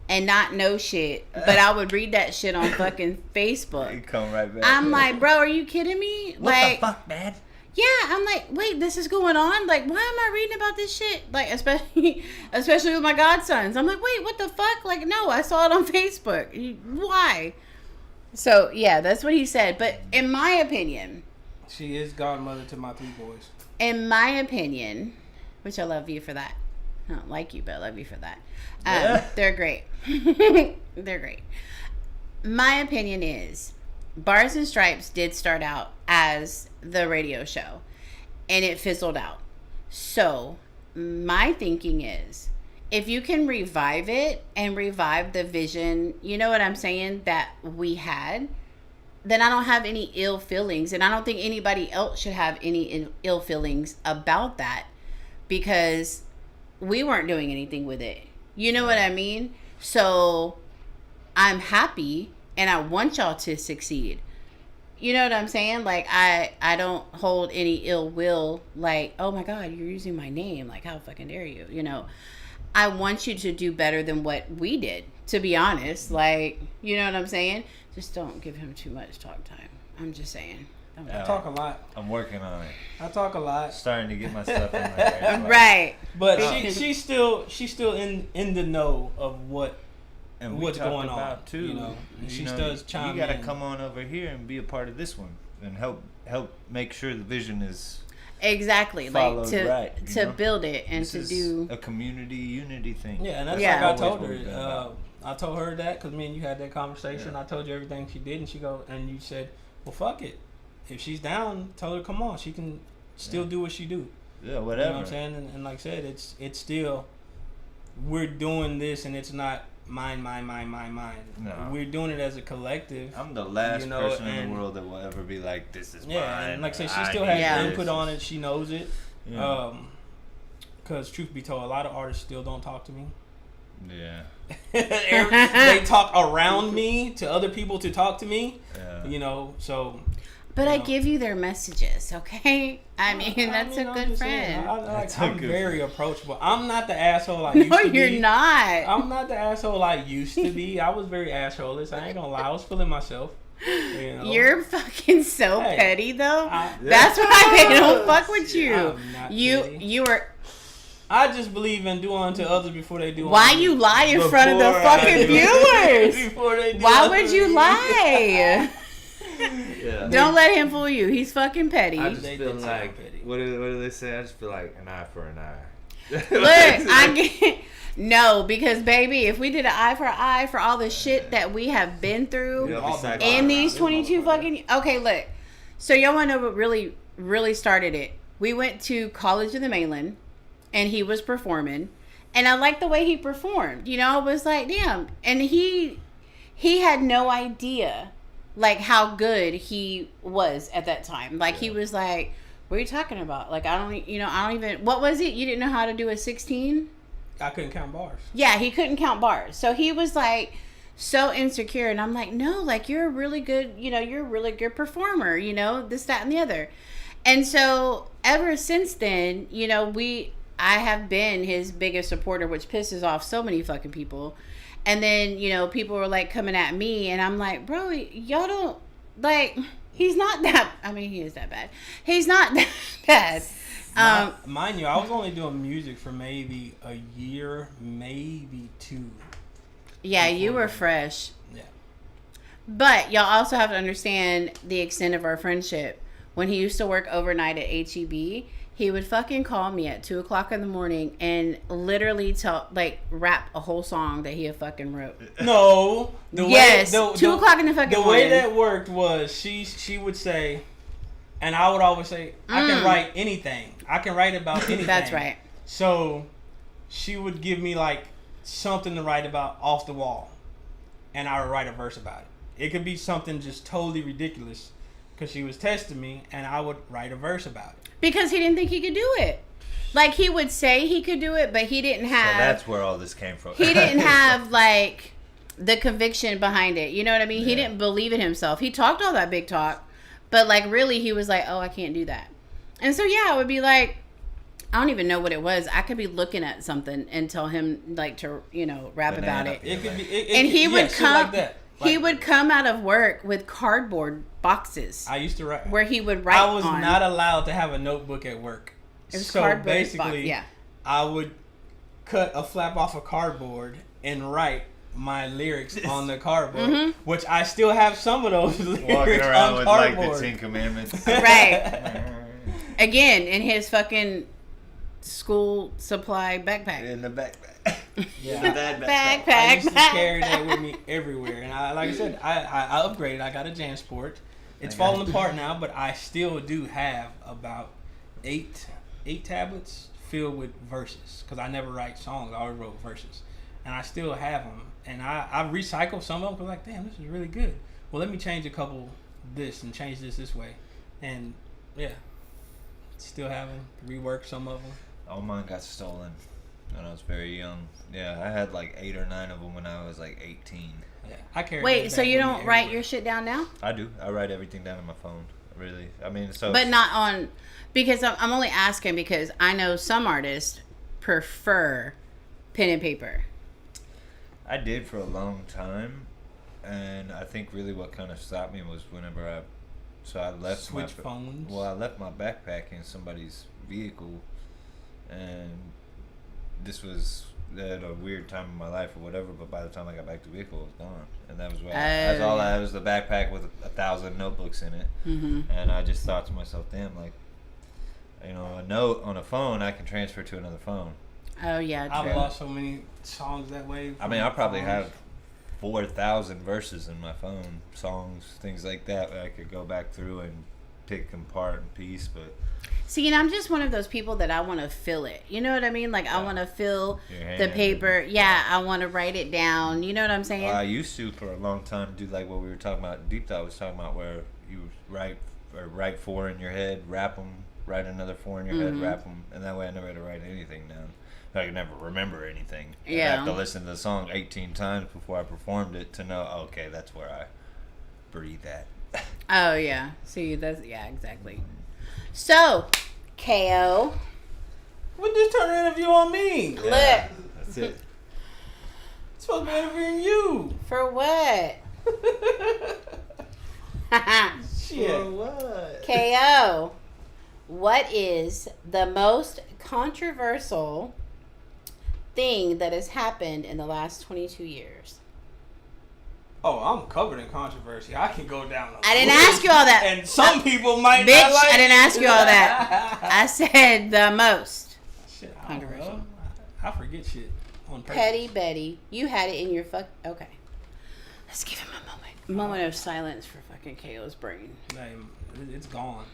and not know shit, but I would read that shit on fucking Facebook. You come right back. I'm like, bro, are you kidding me? What the fuck, man? Yeah, I'm like, wait, this is going on? Like, why am I reading about this shit? Like, especially with my godsons. I'm like, wait, what the fuck? Like, no, I saw it on Facebook. Why? So, yeah, that's what he said. But in my opinion... She is godmother to my 3 boys. In my opinion, which I love you for that. I don't like you, but I love you for that. They're great. They're great. My opinion is Barz Stripez did start out as the radio show, and it fizzled out. So, my thinking is, if you can revive it and revive the vision, you know what I'm saying, that we had, then I don't have any ill feelings. And I don't think anybody else should have any ill feelings about that, because we weren't doing anything with it. You know what I mean? So I'm happy and I want y'all to succeed. You know what I'm saying? Like, I don't hold any ill will. Like, oh my God, you're using my name. Like, how fucking dare you? You know, I want you to do better than what we did, to be honest. Like, you know what I'm saying? Just don't give him too much talk time. I'm just saying. I talk a lot. I'm working on it. I talk a lot. Starting to get my stuff in my head. Right. But she's still in the know of what And what's going on about too. You know, and she know, does chime You got to in. come on over here and be a part of this one and help make sure the vision is exactly followed like to right, to know? build it and This to is do a community unity thing. Yeah, and that's Yeah. like I Always told what we've been her. about. I told her that because me and you had that conversation. Yeah. I told you everything she did, and she go, and you said, "Well, fuck it. If she's down, tell her come on. She can still do what she do." Yeah, whatever. You know what I'm saying? And like I said, it's still we're doing this, and it's not mine. No. We're doing it as a collective. I'm the last You know, person in and- the world that will ever be like, this is Yeah, mine. and like I said, or she still need has Yeah. input this. on it. She knows it. Yeah. Because truth be told, a lot of artists still don't talk to me. Yeah. They talk around me to other people to talk to me. Yeah. You know, so. but you I know. give you their messages, okay? I mean, that's a I'm good just saying, friend. I'm very approachable. I'm not the asshole I used No, to be. you're not. I'm not the asshole I used to be. I was very asshole-less. I ain't gonna lie. I was feeling myself. You know? You're fucking so Hey, petty, though. I- That's why they don't fuck with you. I'm not petty. You were. I just believe in do unto others before they do Why unto you me. lie in front of the Before I fucking do- viewers? Before they do Why unto would you me. lie? Yeah. Don't let him fool you. He's fucking petty. I just They feel did say like, I'm petty. what do they say? I just feel like an eye for an eye. Look, I get no, because baby, if we did an eye for all the shit that we have been through You'll be psyched in out. these 22 fucking okay, look. So y'all want to know what really started it? We went to College of the Mainland, and he was performing, and I liked the way he performed. You know, I was like, damn, and he had no idea like how good he was at that time. Like he was like, what are you talking about? Like I don't even. What was it? You didn't know how to do a 16? I couldn't count bars. Yeah, he couldn't count bars. So he was like so insecure. And I'm like, no, like you're a really good, you're a really good performer, this, that, and the other. And so ever since then, I have been his biggest supporter, which pisses off so many fucking people. And then, people were like coming at me and I'm like, bro, y'all don't like, he's not that, I mean, he is that bad. He's not that bad. Mind you, I was only doing music for maybe a year, maybe 2. Yeah, you were fresh. Yeah. But y'all also have to understand the extent of our friendship. When he used to work overnight at HEB, he would fucking call me at 2:00 in the morning and literally rap a whole song that he had fucking wrote. No. Yes, 2:00 in the fucking The morning. way that worked was she would say, and I would always say, I can write anything. I can write about anything. That's right. So she would give me like something to write about off the wall, and I would write a verse about it. It could be something just totally ridiculous because she was testing me, and I would write a verse about it. Because he didn't think he could do it. Like he would say he could do it, but he didn't have. So that's where all this came from. He didn't have like the conviction behind it. You know what I mean? He Yeah. didn't believe in himself. He talked all that big talk, but like really he was like, oh, I can't do that. And so yeah, I would be like, I don't even know what it was. I could be looking at something and tell him like to, rap about it. It could be, And he would shit come like that. he Like, would come out of work with cardboard boxes I used to write. where he would write I was on. not allowed to have a notebook at work. It was so cardboard basically, box, yeah. I would cut a flap off of cardboard and write my lyrics on the cardboard, Mm-hmm. which I still have some of those lyrics Walking around on with cardboard. like the 10 Commandments. Right. Again, in his fucking school supply backpack. In the backpack. Yeah. The bad Backpack. I used to carry that with me everywhere, and like I said, I upgraded. I got a JanSport. It's falling apart now, but I still do have about eight tablets filled with verses because I never write songs. I always wrote verses, and I still have them. And I recycle some of them because like, damn, this is really good. Well, let me change a couple this and change this way, and yeah, still have them. Rework some of them. All mine got stolen. when I was very young. Yeah, I had like 8 or 9 of them when I was like 18. Yeah, I carry. Wait, so you don't write everywhere. your shit down now? I do. I write everything down on my phone. Really. I mean, so. But not on, because I'm only asking because I know some artists prefer pen and paper. I did for a long time, and I think really what kind of stopped me was whenever I left Switch phones. Well, I left my backpack in somebody's vehicle, and this was at a weird time in my life or whatever. But by the time I got back to the vehicle, it was gone, and that was where that's all I had was the backpack with 1,000 notebooks in it, and I just thought to myself, damn, like, you know, a note on a phone I can transfer to another phone. Oh yeah, true. I've lost so many songs that way. I mean, I probably have 4,000 verses in my phone, songs, things like that I could go back through and pick them apart in piece. But see, and I'm just one of those people that I want to feel it. You know what I mean? Like I want to feel the paper. Yeah, I want to write it down. You know what I'm saying? I used to for a long time do like what we were talking about. Deep Thought was talking about where you write 4 in your head, wrap them, write another 4 in your head, wrap them, and that way I never had to write anything down. I could never remember anything. Yeah. I have to listen to the song 18 times before I performed it to know, okay, that's where I breathe at. Oh yeah. See, that's exactly. So, KO. What this turn an interview on me? Look. That's it. It's supposed to be interviewing you. For what? Shit. For what? KO. What is the most controversial thing that has happened in the last 22 years? Oh, I'm covered in controversy. I can go down. I didn't ask you all that. And some people might Bitch, not like I didn't ask you all that. I said the most. Shit, I don't know. I forget shit on purpose. Petty Betty, you had it in your Okay. Let's give him a moment of silence for fucking KO's brain. Damn, it's gone.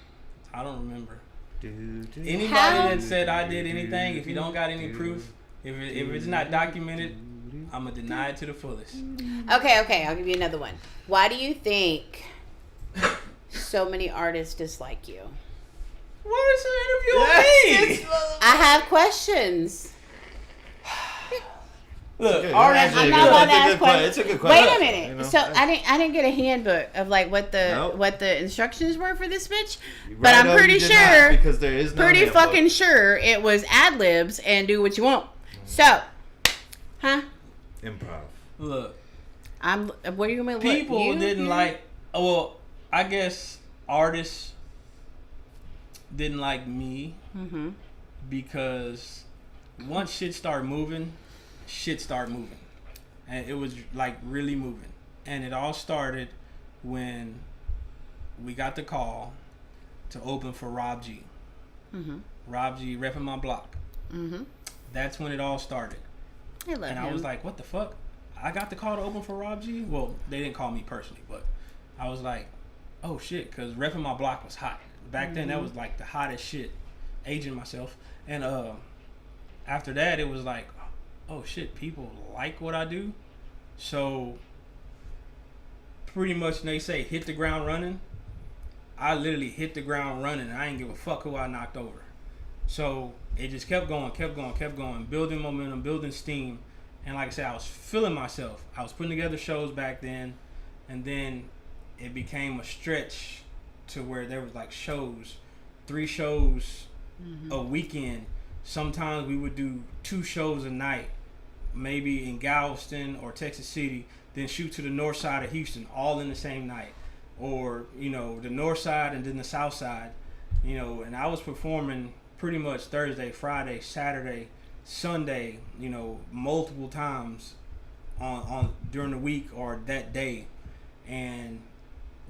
I don't remember. Anybody How? that said I did anything, if you don't got any proof, if it's not documented, I'm going to deny it to the fullest. Okay, I'll give you another one. Why do you think so many artists dislike you? What is the interview on me? I have questions. Look, I'm not allowed to ask questions. It's a good question. Wait a minute. You know? So I didn't get a handbook of like what the instructions were for this bitch, but Right I'm on, pretty you did sure, not, because there is no pretty handbook. fucking sure it was ad libs and do what you want. So, Improv. look. What are you gonna People didn't like. Well, I guess artists didn't like me because once shit started moving, and it was like really moving, and it all started when we got the call to open for Rob G. Rob G repping my block. That's when it all started. I love And him. I was like, what the fuck? I got the call to open for Rob G? Well, they didn't call me personally, but I was like, oh shit, because repping my block was hot. Back then, that was like the hottest shit. Aging myself. And after that, it was like, oh shit, people like what I do. So pretty much they say hit the ground running. I literally hit the ground running. I ain't give a fuck who I knocked over. So it just kept going, building momentum, building steam. And like I said, I was feeling myself. I was putting together shows back then, and then it became a stretch to where there was like shows, 3 shows a weekend. Sometimes we would do 2 shows a night, maybe in Galveston or Texas City, then shoot to the north side of Houston, all in the same night. Or, you know, the north side and then the south side, you know, and I was performing pretty much Thursday, Friday, Saturday, Sunday, you know, multiple times on during the week or that day. And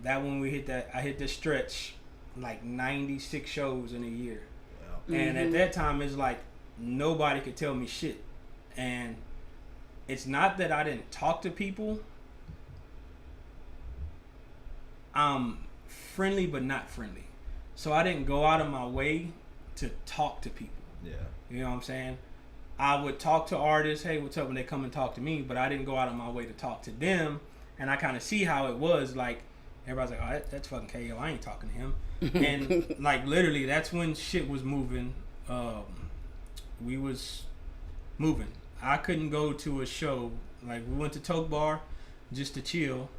that when we hit that, I hit this stretch like 96 shows in a year. Wow. And at that time, it's like nobody could tell me shit. And it's not that I didn't talk to people. I'm friendly but not friendly. So I didn't go out of my way to talk to people. Yeah. You know what I'm saying? I would talk to artists, hey, what's up, when they come and talk to me, but I didn't go out of my way to talk to them. And I kind of see how it was. Like, everybody's like, oh, that's fucking KO. I ain't talking to him. And, like, literally, that's when shit was moving. We was moving. I couldn't go to a show. Like, we went to Toke Bar just to chill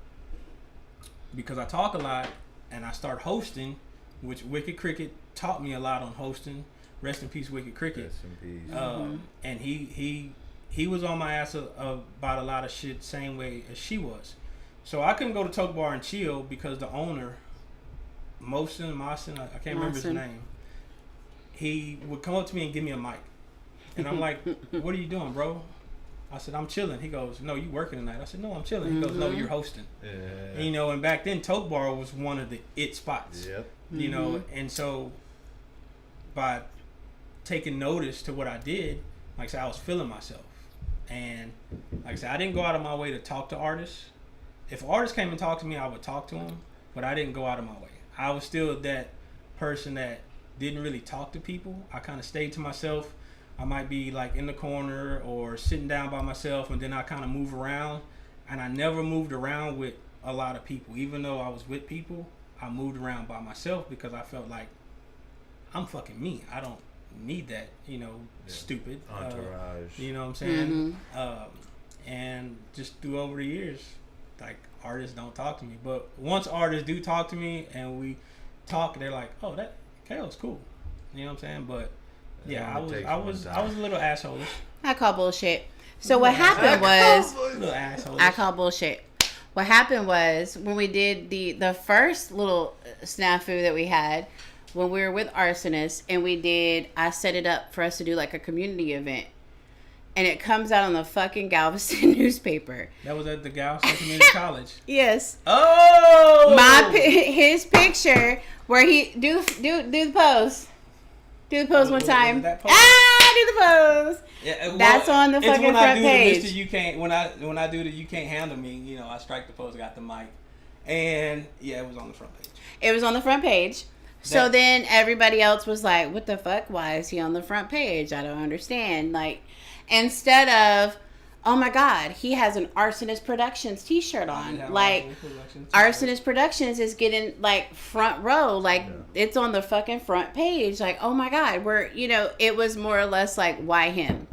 because I talk a lot and I start hosting, which Wicked Cricket taught me a lot on hosting. Rest in peace, Wicked Cricket. Rest in peace. And he was on my ass about a lot of shit, same way as she was. So I couldn't go to Toke Bar and chill because the owner, Mosin, I can't remember his name. He would come up to me and give me a mic. And I'm like, what are you doing, bro? I said, I'm chilling. He goes, no, you working tonight? I said, no, I'm chilling. He goes, no, you're hosting. Yeah. You know, and back then, Toke Bar was one of the it spots. Yep. You know, and so by taking notice to what I did, like I said, I was feeling myself. And like I said, I didn't go out of my way to talk to artists. If artists came and talked to me, I would talk to them, but I didn't go out of my way. I was still that person that didn't really talk to people. I kind of stayed to myself. I might be like in the corner or sitting down by myself, and then I kind of move around. And I never moved around with a lot of people. Even though I was with people, I moved around by myself because I felt like I'm fucking me. I don't need that, you know, stupid entourage. You know what I'm saying? And just through over the years, like, artists don't talk to me. But once artists do talk to me and we talk, they're like, oh, that KO's cool. You know what I'm saying? But yeah, I was a little asshole-ish. I call bullshit. So what happened was, I call bullshit. What happened was when we did the first little snafu that we had when we were with Arsonist, and I set it up for us to do like a community event, and it comes out on the fucking Galveston newspaper. That was at the Galveston Community College. Yes. Oh. His picture where he do the pose. Do the pose one time. Do the pose. Yeah, well, that's on the fucking front page. The Mr. You can't, when I do the You Can't Handle Me, you know, I strike the pose, got the mic, and yeah, it was on the front page. It was on the front page. So then everybody else was like, "What the fuck? Why is he on the front page? I don't understand." Like, instead of, "Oh my God, he has an Arsonist Productions T-shirt on." Like, Arsonist Productions is getting like front row, like it's on the fucking front page. Like, oh my God, it was more or less like, why him?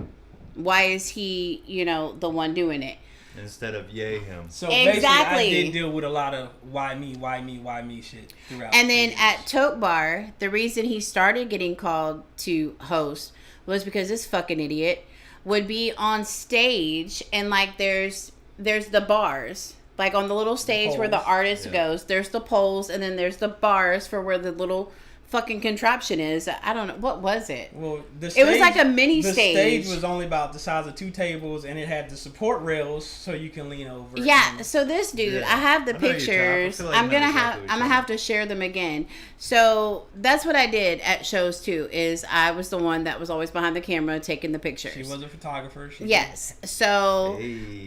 Why is he, the one doing it? Instead of yay him. So basically, I did deal with a lot of why me shit throughout. And then at Toke Bar, the reason he started getting called to host was because this fucking idiot would be on stage, and like there's the bars, like on the little stage where the artist goes, there's the poles, and then there's the bars for where the little fucking contraption is. I don't know, what was it? Well, it was like a mini stage. The stage was only about the size of 2 tables, and it had the support rails so you can lean over. Yeah. So this dude, I have the pictures. I'm gonna have to share them again. So that's what I did at shows too. Is I was the one that was always behind the camera taking the pictures. She was a photographer. Yes. So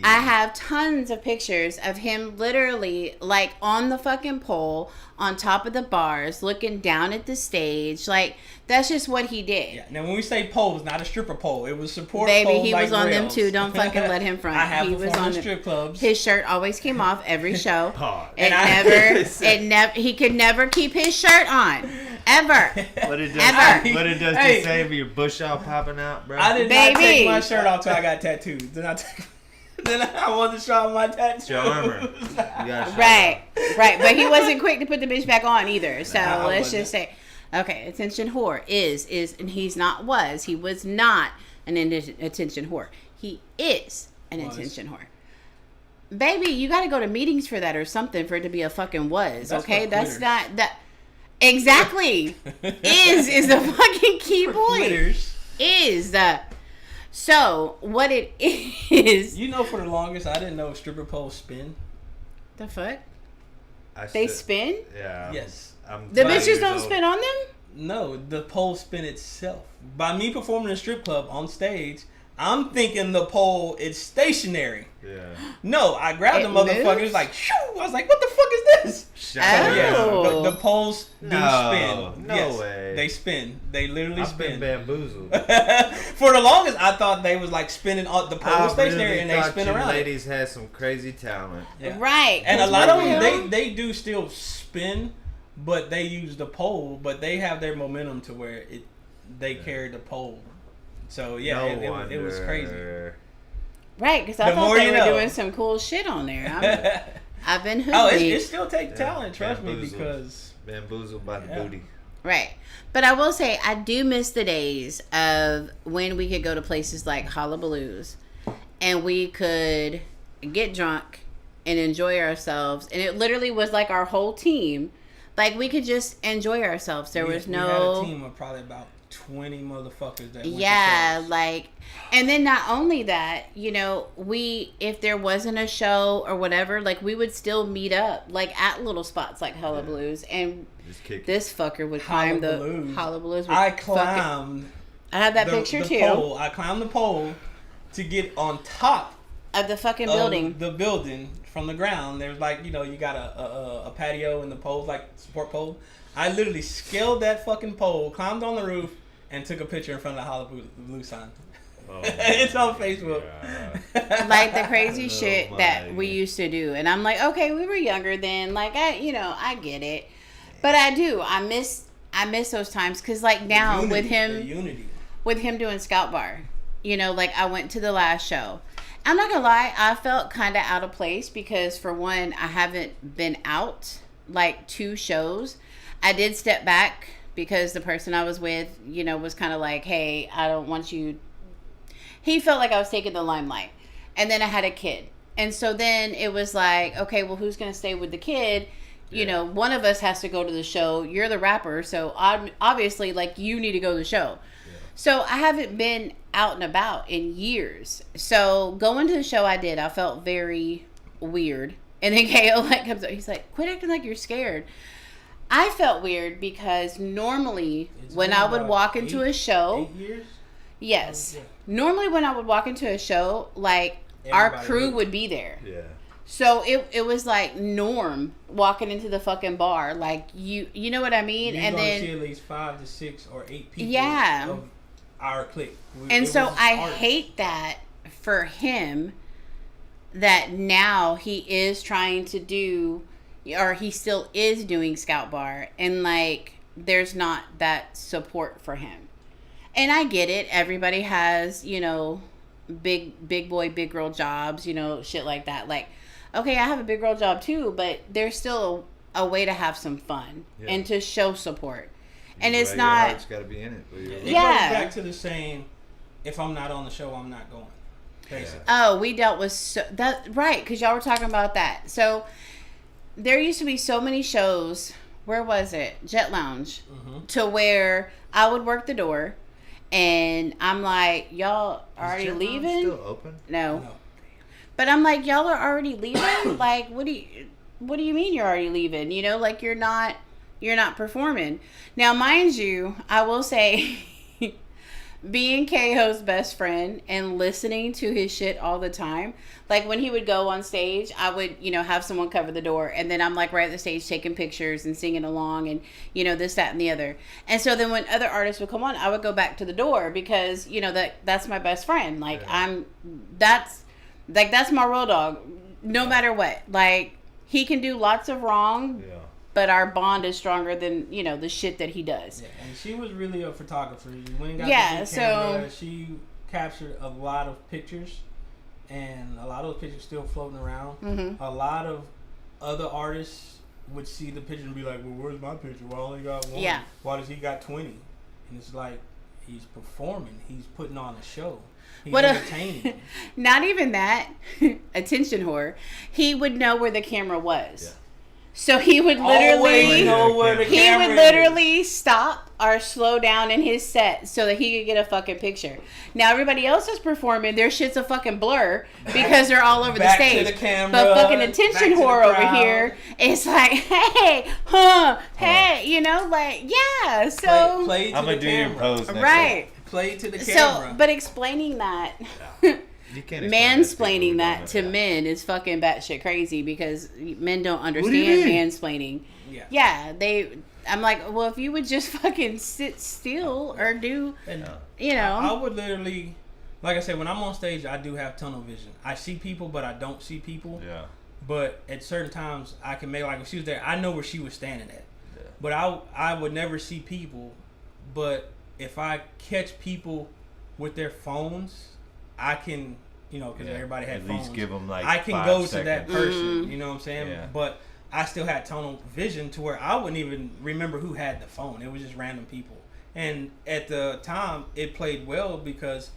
I have tons of pictures of him literally like on the fucking pole, on top of the bars, looking down at the stage. Like, that's just what he did. Yeah. Now, when we say poles, not a stripper pole. It was support poles. Baby, he was on rails. Them too. Don't fucking let him front. I have he was on strip clubs. His shirt always came off every show. He could never keep his shirt on. Ever. What it does to save your bush all popping out, bro? I did not take my shirt off till I got tattooed. Then I wanted to show my tattoo. Show armor. Right. But he wasn't quick to put the bitch back on either. So let's just say, okay, attention whore is, and he's not was. He was not an attention whore. He is an attention whore. Baby, you got to go to meetings for that or something for it to be a fucking was. Okay, that's not that. Exactly. is the fucking key point. Quitters. So, what it is... for the longest, I didn't know stripper poles spin. The fuck? They spin? Yeah. Yes. The bitches don't spin on them? No, the pole spin itself. By me performing in a strip club on stage, I'm thinking the pole is stationary. Yeah. No, I grabbed the motherfucker. It was like, shoo! I was like, what the fuck is this? The poles do spin. No way. They spin. They literally spin. I've been bamboozled. For the longest, I thought they was like spinning on the pole stationary and they spin around. Ladies had some crazy talent. Yeah. Right. And a lot of them, they do still spin, but they use the pole, but they have their momentum to where they carry the pole. So yeah, it was crazy. Right, because I The thought more they you were know. doing some cool shit on there. I've been hoodwinked. It still takes talent, trust me, Bamboozled. because Bamboozled by the booty. Right. But I will say, I do miss the days of when we could go to places like Hullabaloos and we could get drunk and enjoy ourselves. And it literally was like our whole team. Like, we could just enjoy ourselves. There was no... We had a team of probably about 20 motherfuckers that went Yeah, to shows. like... And then not only that, you know, if there wasn't a show or whatever, like, we would still meet up, like, at little spots like Hullabaloos. And this fucker would climb the Hullabaloos. I climbed... I have that picture, too. Pole. I climbed the pole to get on top of the fucking building. The building from the ground. There's like, you know, you got a patio and the poles, like support pole. I literally scaled that fucking pole, climbed on the roof, and took a picture in front of the Hullabaloos sign. Oh, it's on Facebook. Like the crazy shit that we used to do. And I'm like, okay, we were younger then. Like, I get it. But I do. I miss those times. Because, like, now with him doing Scout Bar, you know, like, I went to the last show. I'm not going to lie. I felt kind of out of place because, for one, I haven't been out, like, 2 shows. I did step back because the person I was with, you know, was kind of like, hey, I don't want you... He felt like I was taking the limelight. And then I had a kid. And so then it was like, okay, well, who's going to stay with the kid? You know, one of us has to go to the show. You're the rapper. So obviously, like, you need to go to the show. Yeah. So I haven't been out and about in years. So going to the show I did, I felt very weird. And then KO like comes up. He's like, quit acting like you're scared. I felt weird because normally when I would walk into a show... 8 years? Yes. Normally when I would walk into a show, like, our crew would be there. Yeah. So it was like norm walking into the fucking bar. Like, you know what I mean? And then see at least 5 to 6 or 8 people of our clique. And so I hate that for him that now he is trying to do, or he still is doing Scout Bar, and like there's not that support for him. And I get it. Everybody has, you know, big boy, big girl jobs, you know, shit like that. Like, okay, I have a big girl job too, but there's still a way to have some fun and to show support. And it's not... Your heart's got to be in it. It goes back to the same, if I'm not on the show, I'm not going. Basically. Oh, we dealt with... right, because y'all were talking about that. So, there used to be so many shows... Where was it? Jet Lounge. Mm-hmm. To where I would work the door... And I'm like, y'all already leaving? Still open? No. But I'm like, y'all are already leaving? Like, what do you mean you're already leaving? You know, like you're not performing. Now, mind you, I will say, being K-Ho's best friend and listening to his shit all the time, like when he would go on stage, I would, you know, have someone cover the door, and then I'm like right at the stage taking pictures and singing along and, you know, this, that, and the other. And so then when other artists would come on, I would go back to the door because, you know, that's my best friend. Like that's my road dog no matter what. Like, he can do lots of wrong. Yeah. But our bond is stronger than, you know, the shit that he does. Yeah, and she was really a photographer. When he got the big camera, she captured a lot of pictures, and a lot of those pictures still floating around. Mm-hmm. A lot of other artists would see the picture and be like, well, where's my picture? Well, I only got one. Yeah. Why does he got 20? And it's like, he's performing. He's putting on a show. He's entertaining. Not even that. Attention whore. He would know where the camera was. Yeah. So he would literally stop or slow down in his set so that he could get a fucking picture. Now everybody else is performing, their shit's a fucking blur because they're all over the stage. To the camera, but fucking attention whore over here is like, hey, hey, you know, like, yeah. So play to I'm gonna the do camera. your pose next right. week. Play to the camera. So, but explaining that. You can't mansplaining that to men is fucking batshit crazy because men don't understand mansplaining. Yeah, I'm like, well, if you would just fucking sit still or do, you know. I would literally, like I said, when I'm on stage, I do have tunnel vision. I see people, but I don't see people. Yeah. But at certain times, I can make, like if she was there, I know where she was standing at. Yeah. But I would never see people. But if I catch people with their phones, I can, because everybody had at phones. least give them like I can 5 go seconds. to that person. You know what I'm saying? Yeah. But I still had tunnel vision to where I wouldn't even remember who had the phone. It was just random people. And at the time, it played well because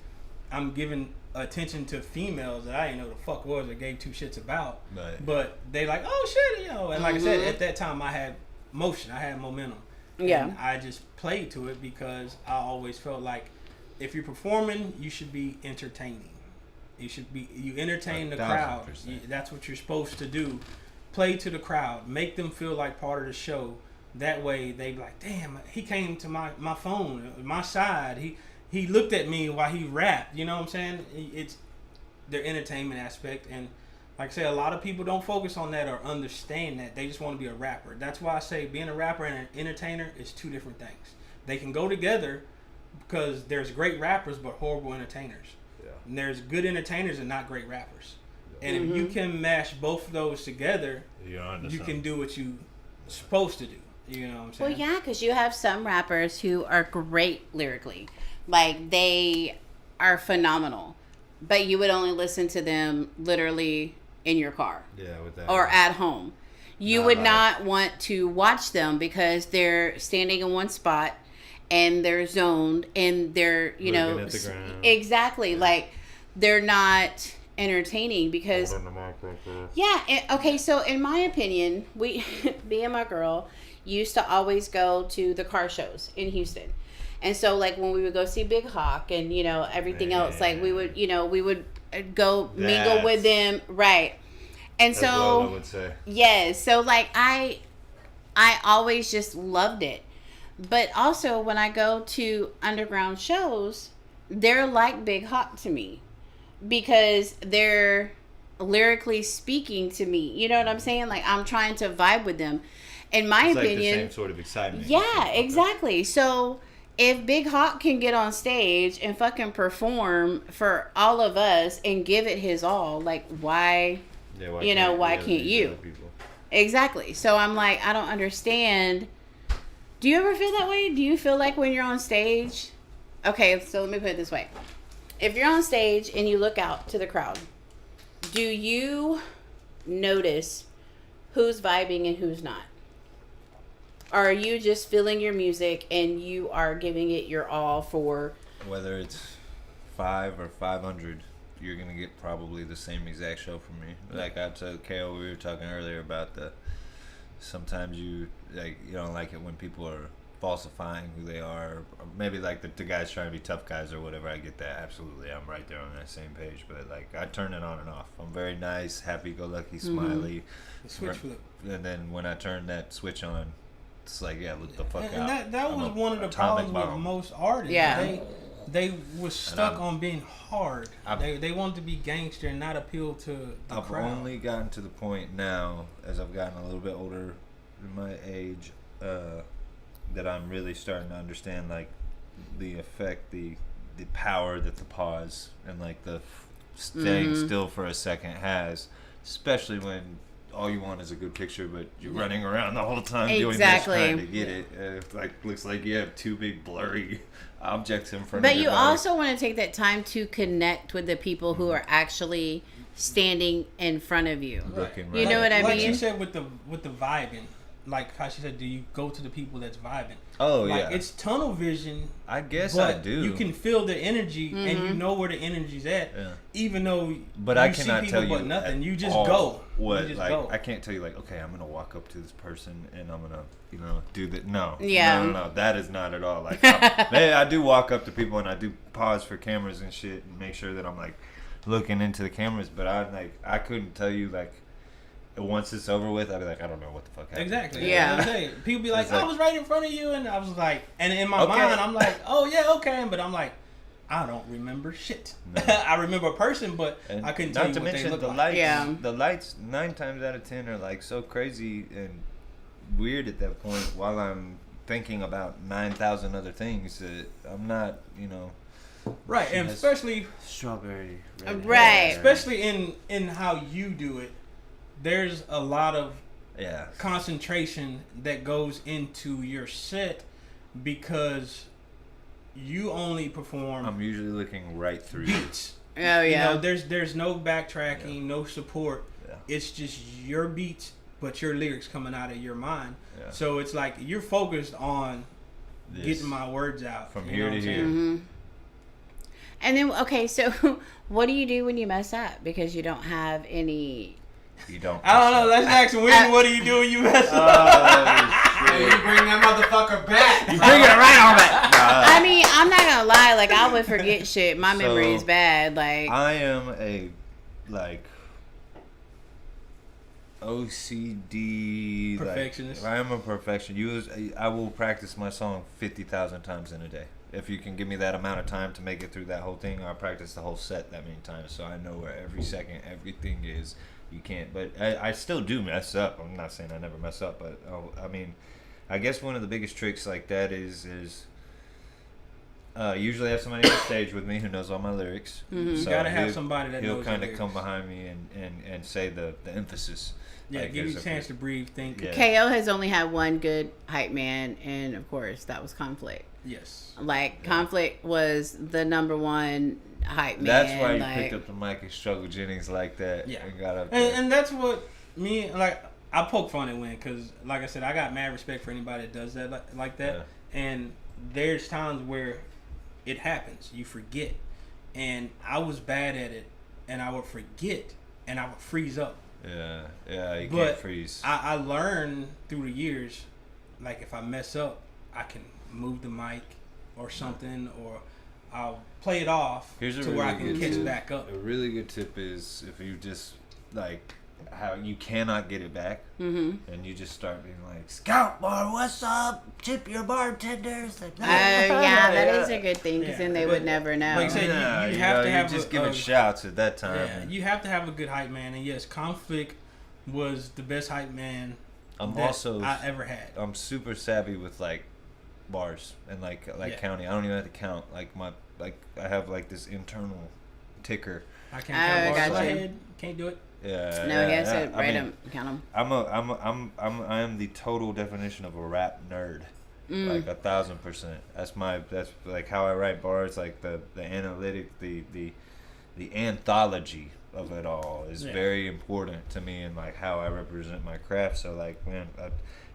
I'm giving attention to females that I didn't know the fuck was or gave 2 shits about. Right. But they like, oh shit, And like I said, at that time, I had motion. I had momentum. Yeah. And I just played to it because I always felt like if you're performing, you should be entertaining. You entertain the crowd. 1,000%. That's what you're supposed to do. Play to the crowd. Make them feel like part of the show. That way they be like, damn, he came to my phone, my side. He looked at me while he rapped. You know what I'm saying? It's their entertainment aspect. And like I say, a lot of people don't focus on that or understand that. They just want to be a rapper. That's why I say being a rapper and an entertainer is 2 different things. They can go together because there's great rappers but horrible entertainers. Yeah. And there's good entertainers and not great rappers. And if you can mash both of those together, you can do what you're supposed to do. You know what I'm saying? Well, yeah, because you have some rappers who are great lyrically. Like, they are phenomenal. But you would only listen to them literally in your car. Yeah, with that. Or at home. You would not want to watch them because they're standing in one spot and they're zoned and they're, Looking at the ground. Exactly. Yeah. Like, they're not entertaining because... okay, so in my opinion, me and my girl used to always go to the car shows in Houston. And so, like, when we would go see Big Hawk and, everything else, like, we would go mingle with them. Right. And That's so, what I would say. Yes. So, like, I always just loved it. But also, when I go to underground shows, they're like Big Hawk to me because they're lyrically speaking to me. You know what I'm saying? Like, I'm trying to vibe with them. In my opinion, like the same sort of excitement. Yeah, exactly. So if Big Hawk can get on stage and fucking perform for all of us and give it his all, like, why? Yeah, why can't you? Exactly. So I'm like, I don't understand. Do you ever feel that way? Do you feel like when you're on stage? Okay, so let me put it this way. If you're on stage and you look out to the crowd, do you notice who's vibing and who's not? Or are you just feeling your music and you are giving it your all for... Whether it's 5 or 500, you're going to get probably the same exact show from me. Like I told KO, we were talking earlier about sometimes you don't like it when people are falsifying who they are. Or maybe like the guys trying to be tough guys or whatever. I get that. Absolutely. I'm right there on that same page. But like I turn it on and off. I'm very nice, happy-go-lucky, smiley. The switch flip. And then when I turn that switch on, it's like, yeah, look the fuck out. And that was one of the problems with most artists. Yeah. They was stuck on being hard. They wanted to be gangster and not appeal to the crowd. I've only gotten to the point now, as I've gotten a little bit older in my age, that I'm really starting to understand, like, the effect, the power that the pause and, like, the staying still for a second has, especially when all you want is a good picture, but you're running around the whole time doing this trying to get it. Like, looks like you have 2 big blurry objects in front of you. But you also want to take that time to connect with the people who are actually standing in front of you. Looking You know what I mean? Like she said with the vibing, like how she said, do you go to the people that's vibing? Oh, like, yeah. It's tunnel vision. I guess but I do. You can feel the energy and you know where the energy's at, even though but you I cannot see tell people you but nothing. You just all go. What you just like go. I can't tell you like, okay, I'm gonna walk up to this person and I'm gonna do that. No, Yeah. no, that is not at all. Like I do walk up to people and I do pause for cameras and shit and make sure that I'm like looking into the cameras. But I couldn't tell you like. Once it's over with, I'd be like, I don't know what the fuck happened. Exactly. Yeah. People be like, I was right in front of you, and I was like, and in my mind, I'm like, oh yeah, okay, but I'm like, I don't remember shit. No. I remember a person, but I couldn't tell you what they look like. Yeah. The lights 9 times out of 10 are like so crazy and weird at that point. While I'm thinking about 9,000 other things that I'm not, Right, and especially strawberry. Right. Especially in how you do it. There's a lot of concentration that goes into your set because you only perform I'm usually looking right through beats. Oh yeah. You know, there's no backtracking, no support. Yeah. It's just your beats, but your lyrics coming out of your mind. Yeah. So it's like you're focused on This. getting my words out From you here know to what I'm here. saying? And then okay, so what do you do when you mess up because you don't have any? You don't. I don't know. Let's ask Whitney, what do you do when you mess up? Hey, you bring that motherfucker back. You bring it right on back. I mean, I'm not gonna lie. Like I would forget shit. My memory is bad. Like I am a like OCD Perfectionist. Like, I am a perfectionist. I will practice my song 50,000 times in a day. If you can give me that amount of time to make it through that whole thing, I'll practice the whole set that many times, so I know where every second, everything is. You can't, but I still do mess up. I'm not saying I never mess up, but I mean, I guess one of the biggest tricks like that is usually have somebody on stage with me who knows all my lyrics. Mm-hmm. You gotta have somebody that he'll knows kind your of come lyrics. behind me and say the emphasis. Yeah, Like, give you a there's chance to breathe, think. Yeah. KO has only had one good hype man, and of course that was Conflict. Yes. Like Conflict was the number one hype man. That's why you like, picked up the mic and Struggle Jennings like that. Yeah. And got up there. And that's what me like. I poke fun at Win because, like I said, I got mad respect for anybody that does that like that. Yeah. And there's times where it happens. You forget, and I was bad at it, and I would forget, and I would freeze up. Yeah, you But can't freeze. I learned through the years, like if I mess up, I can move the mic or something, or I'll play it off Here's a to where I really can good catch tip. back up. A really good tip is if you just like how you cannot get it back, Mhm. and you just start being like, "Scout bar, what's up? Tip your bartenders." Like, yeah, that is a good thing because Yeah, then they but would never know. like I said, Yeah, you have to have you're just a- giving a- shouts at that time. Yeah, you have to have a good hype man, and yes, Conflict was the best hype man I'm that also I ever had. I'm super savvy with like bars and like Yeah. counting. I don't even have to count. I have like this internal ticker. I can't count bars in my gotcha. head. Can't do it. Yeah. No, he has yeah, to I write mean, them, count them. I am the total definition of a rap nerd. Like 1,000%. That's like how I write bars. Like the analytic, the anthology of it all is very important to me, and like how I represent my craft. So like, man,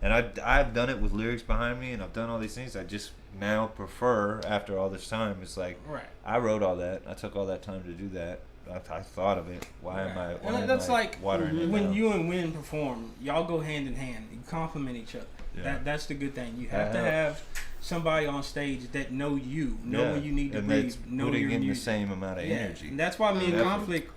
I've done it with lyrics behind me, and I've done all these things. I just now prefer after all this time. It's like Right. I wrote all that. I took all that time to do that. I thought of it. Why am I? Why And that's am I like watering it when down? you and Win perform, y'all go hand in hand. You compliment each other. Yeah. That's the good thing. You have to helps. have somebody on stage that know you, know when you need to and breathe, that's know putting your in music. the same amount of energy. And that's why me and Effort. Conflict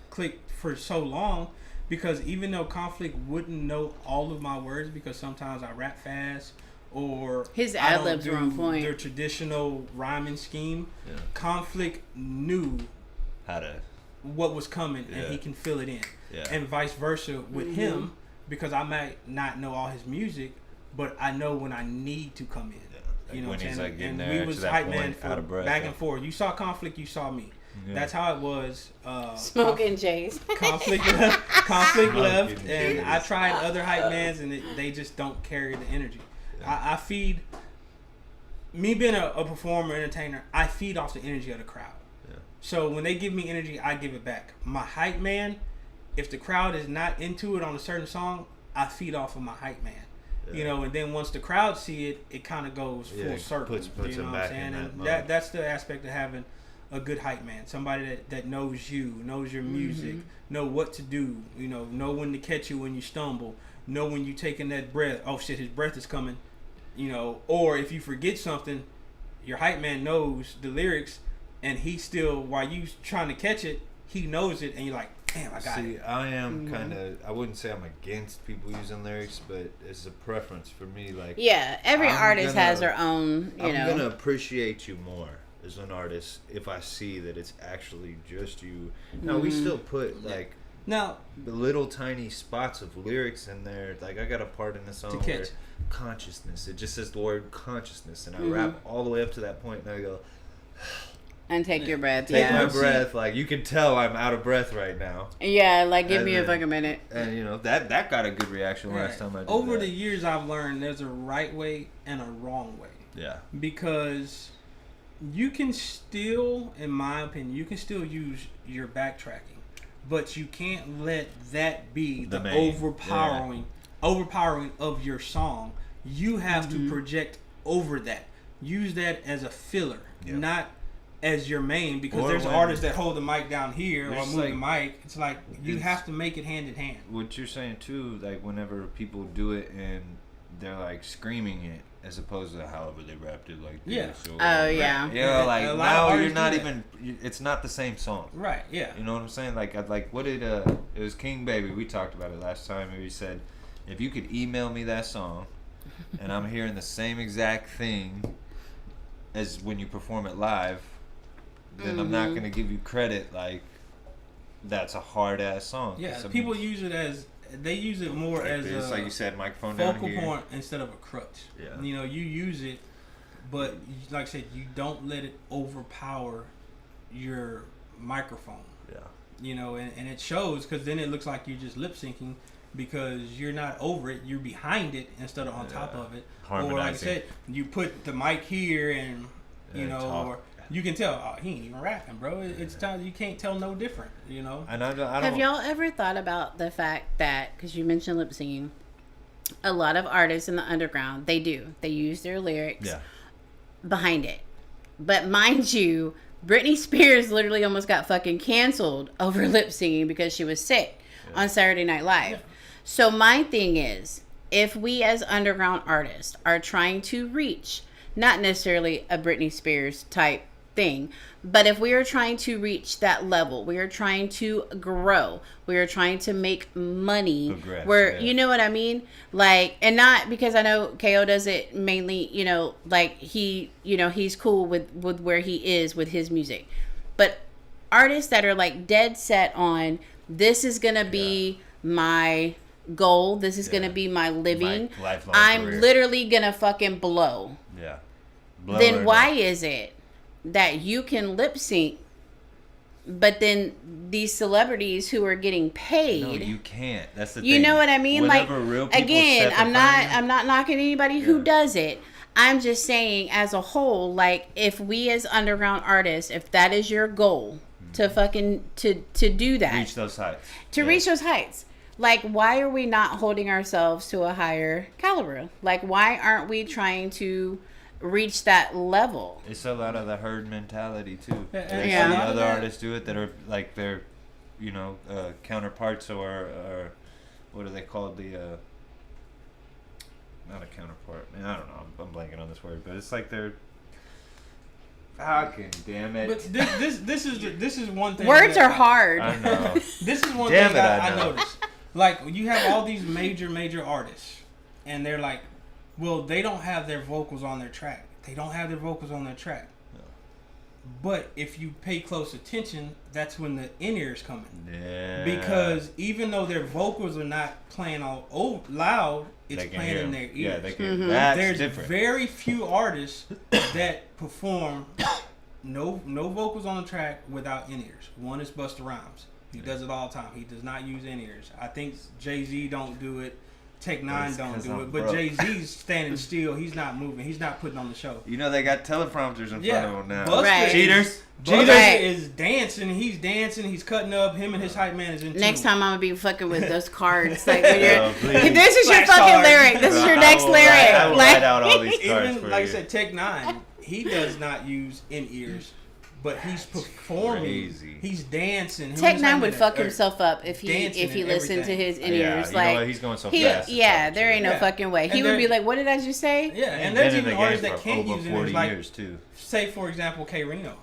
clicked for so long, because even though Conflict wouldn't know all of my words because sometimes I rap fast or His I don't ad-libs were do on point. their traditional rhyming scheme, Yeah. Conflict knew How to? what was coming and Yeah. he can fill it in. Yeah. And vice versa with him, because I might not know all his music, but I know when I need to come in. Like You know when what I'm he's saying? like getting And there we was to that hype point, man for out of breath. back and forth. You saw Conflict, you saw me. Yeah. That's how it was. Smoking Jays. Conflict conflict left, Smoking and I Jays. tried other hype mans, and they just don't carry the energy. I feed, me being a performer, entertainer, I feed off the energy of the crowd. Yeah. So when they give me energy, I give it back. My hype man, if the crowd is not into it on a certain song, I feed off of my hype man. You know, and then once the crowd see it, it kind of goes full Yeah, circle. puts you know them what I'm back saying? in that And mode. that's the aspect of having a good hype man, somebody that knows you, knows your music, know what to do, know when to catch you when you stumble, know when you taking that breath. Oh shit, his breath is coming. Or if you forget something, your hype man knows the lyrics, and he still, while you trying to catch it, he knows it, and you're like, damn, I got See, it. I am kind of. I wouldn't say I'm against people using lyrics, but it's a preference for me. Like, Yeah, every I'm artist gonna- has their own, I'm gonna appreciate you more as an artist if I see that it's actually just you. Now we still put like Now, the little tiny spots of lyrics in there. Like I got a part in the song catch. where consciousness. It just says the word consciousness, and I rap all the way up to that point, and I go. and take your breath. Take Yeah. my breath, like you can tell I'm out of breath right now, Yeah, like give And me a then- fucking minute. and that got a good reaction last time I did over that. the years, I've learned there's a right way and a wrong way. Yeah, Because you can still, in my opinion, you can still use your backtracking, but you can't let that be the main, overpowering of your song. You have to project over that. Use that as a filler, not as your main, because there's artists that hold the mic down here or move the mic. It's like you have to make it hand in hand. What you're saying too, like whenever people do it and they're like screaming it as opposed to however they rapped it, like this. Yeah. Like now you're not even. It's not the same song. Right. Yeah. You know what I'm saying? Like what did it was King Baby. We talked about it last time. And he said, if you could email me that song, and I'm hearing the same exact thing as when you perform it live, then I'm not gonna give you credit. Like that's a hard ass song. Yeah. People use it as. They use it more as it's like you said, microphone focal down here. point instead of a crutch. Yeah. You know, you use it, but like I said, you don't let it overpower your microphone. Yeah. You know, and it shows, because then it looks like you're just lip syncing because you're not over it. You're behind it instead of on top of it. Or like I said, you put the mic here and you know, or you can tell he ain't even rapping, bro. It's time you can't tell no different, you know. And I don't. Have y'all ever thought about the fact that, because you mentioned lip singing, a lot of artists in the underground, they use their lyrics behind it. But mind you, Britney Spears literally almost got fucking canceled over lip singing because she was sick on Saturday Night Live. Yeah. So my thing is, if we as underground artists are trying to reach not necessarily a Britney Spears type thing, but if we are trying to reach that level, we are trying to grow, we are trying to make money, you know what I mean, like, and not because I know KO does it mainly, you know, like he, you know, he's cool with where he is with his music, but artists that are like dead set on this is gonna be my goal, this is gonna be my living, I'm career. Literally gonna fucking blow. Then why is it that you can lip sync, but then these celebrities who are getting paid, no, you can't. That's the thing. You know what I mean? Whenever like, again, I'm not knocking anybody who does it. I'm just saying, as a whole, like, if we as underground artists, if that is your goal to fucking to do that, reach those heights, reach those heights. Like, why are we not holding ourselves to a higher caliber? Like, why aren't we trying to reach that level? It's a lot of the herd mentality too. Yeah. Other artists do it that are like their, you know, counterparts or what are they called? Not a counterpart. I don't know. I'm blanking on this word, but it's like they're. Fucking damn it! But this is one thing. Words are hard. I know. This is one thing I noticed. Like, you have all these major artists, and they're like, well, they don't have their vocals on their track. But if you pay close attention, that's when the in-ears come in. Yeah. Because even though their vocals are not playing all loud, it's playing in their ears. Yeah, they can. That's There's different. very few artists that perform no vocals on the track without in-ears. One is Busta Rhymes. He does it all the time. He does not use in-ears. I think Jay-Z don't do it. Tech Nine don't do it, but Jay-Z's standing still. He's not moving. He's not putting on the show. You know they got teleprompters in front of him now. Busta Cheaters. Busta is dancing. He's dancing. He's cutting up. Him and his hype man is in tune. Next time I'm gonna be fucking with those cards. Like, when you're, this is your fucking lyric. This is your next lyric. I will write out all these cards even for like you. I said, Tech Nine, he does not use in-ears. But he's performing. Crazy. He's dancing. Tech Nine would fuck himself up if he listened to his in-ears. Yeah, like, he's going so fast. Yeah, there ain't no fucking way. He would be like, "What did I just say?" Yeah, and there's even artists that can't use it. Like, say for example, K Reno.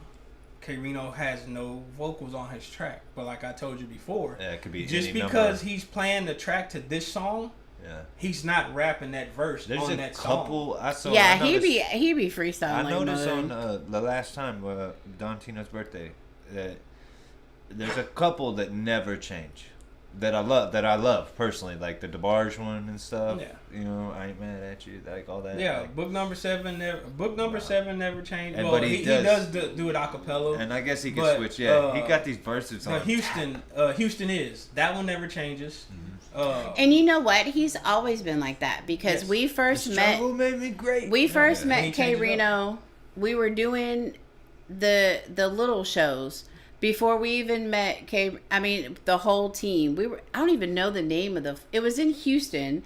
K Reno has no vocals on his track, but like I told you before, it could be just because he's playing the track to this song. Yeah. He's not rapping that verse on that song. He be freestyling. I noticed on the last time Don Tino's birthday that there's a couple that never change that I love personally, like the DeBarge one and stuff. Yeah. You know, I ain't mad at you, like all that. Yeah, like, book number 7 never changed. Well, he does do it a cappella. And I guess he can switch. Yeah, he got these verses on. Houston is that one never changes. Mm-hmm. And you know what? He's always been like that because we first met. Made me great. We first met K Reno. We were doing the little shows. Before we even met the whole team. I don't even know the name of it was in Houston,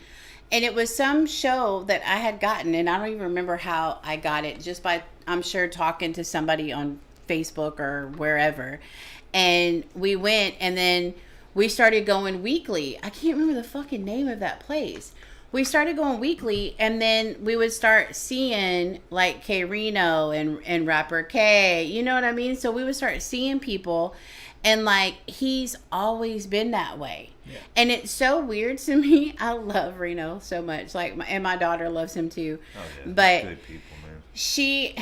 and it was some show that I had gotten, and I don't even remember how I got it, just by, I'm sure, talking to somebody on Facebook or wherever. And we went, and then we started going weekly. I can't remember the fucking name of that place. We started going weekly, and then we would start seeing like K Reno and rapper K, you know what I mean? So we would start seeing people, and like, he's always been that way. Yeah. And it's so weird to me. I love Reno so much. Like, and my daughter loves him too. Oh, yeah. But good people, man. She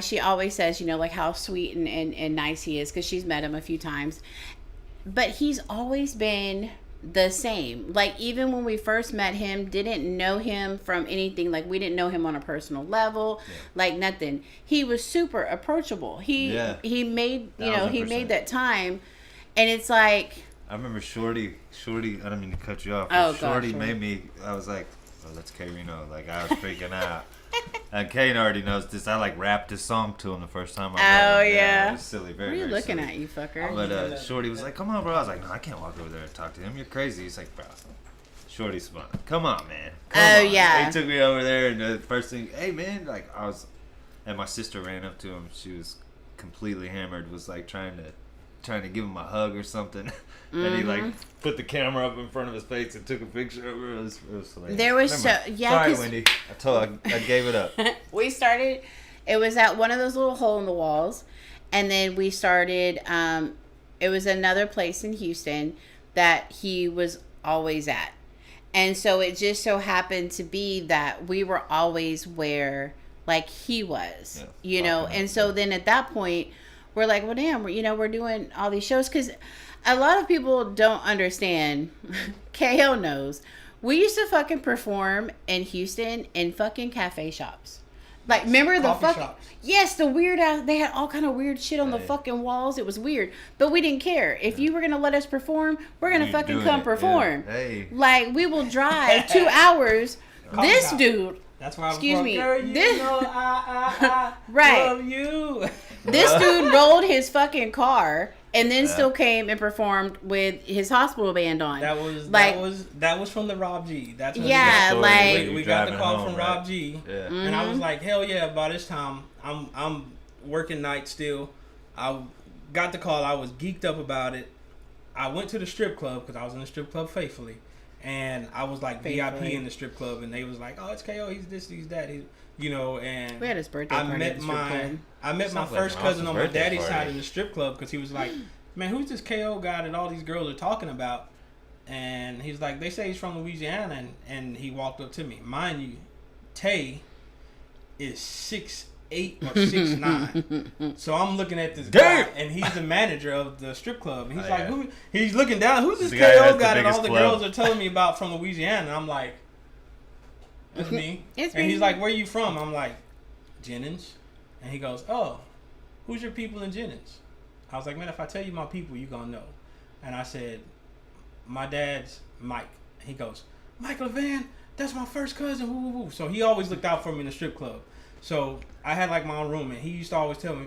she always says, you know, like how sweet and nice he is, because she's met him a few times. But he's always been the same. Like, even when we first met him, didn't know him from anything. Like, we didn't know him on a personal level. Yeah. Like, nothing. He was super approachable. He made, you know, he made that time. And it's like, I remember Shorty, I don't mean to cut you off, but Shorty made me, I was like, oh, let's K Reno. Like, I was freaking out. And Kane already knows this. I like rapped this song to him the first time I met him. Oh, yeah. It was silly. Very, what are you looking at, you fucker? But Shorty was like, come on, bro. I was like, no, I can't walk over there and talk to him. You're crazy. He's like, bro, Shorty's smart. Come on, man. Come on. Yeah. He took me over there, and the first thing, hey, man, like, and my sister ran up to him. She was completely hammered, was like trying to give him a hug or something. And he like put the camera up in front of his face and took a picture of her. It was hilarious. There was sorry, Wendy. I gave it up. We started. It was at one of those little hole in the walls, and then we started. It was another place in Houston that he was always at, and so it just so happened to be that we were always where like he was, you know. And so then at that point, we're like, well, damn, we're doing all these shows, because a lot of people don't understand. KO knows. We used to fucking perform in Houston in fucking cafe shops. Like, remember the fucking shops. Yes, the weird ass. They had all kind of weird shit on the fucking walls. It was weird, but we didn't care. If you were gonna let us perform, we're gonna fucking come perform. Yeah. Hey. Like, we will drive 2 hours. This dude. That's why I was excuse me. Girl, you know I right. love you. This dude rolled his fucking car and then still came and performed with his hospital band on. That was from the Rob G. That's what we got the call from Rob G. Yeah. And I was like, hell yeah! By this time, I'm working night still. I got the call. I was geeked up about it. I went to the strip club because I was in the strip club faithfully, and I was like VIP in the strip club, and they was like, oh, it's KO. He's this, he's that. And we had his birthday party at the strip club. I met my first cousin on my daddy's side in the strip club, because he was like, man, who's this KO guy that all these girls are talking about? And he's like, they say he's from Louisiana, and he walked up to me. Mind you, Tay is 6'8" or 6'9". So I'm looking at this guy, and he's the manager of the strip club. And he's like, who? He's looking down, who's this KO guy that all the girls are telling me about from Louisiana? And I'm like, that's me. And he's like, where you from? I'm like, Jennings. And he goes, oh, who's your people in Jennings? I was like, man, if I tell you my people, you gonna know. And I said, my dad's Mike. He goes, Mike Levan, that's my first cousin. Woo, woo, woo. So he always looked out for me in the strip club. So I had like my own room, and he used to always tell me,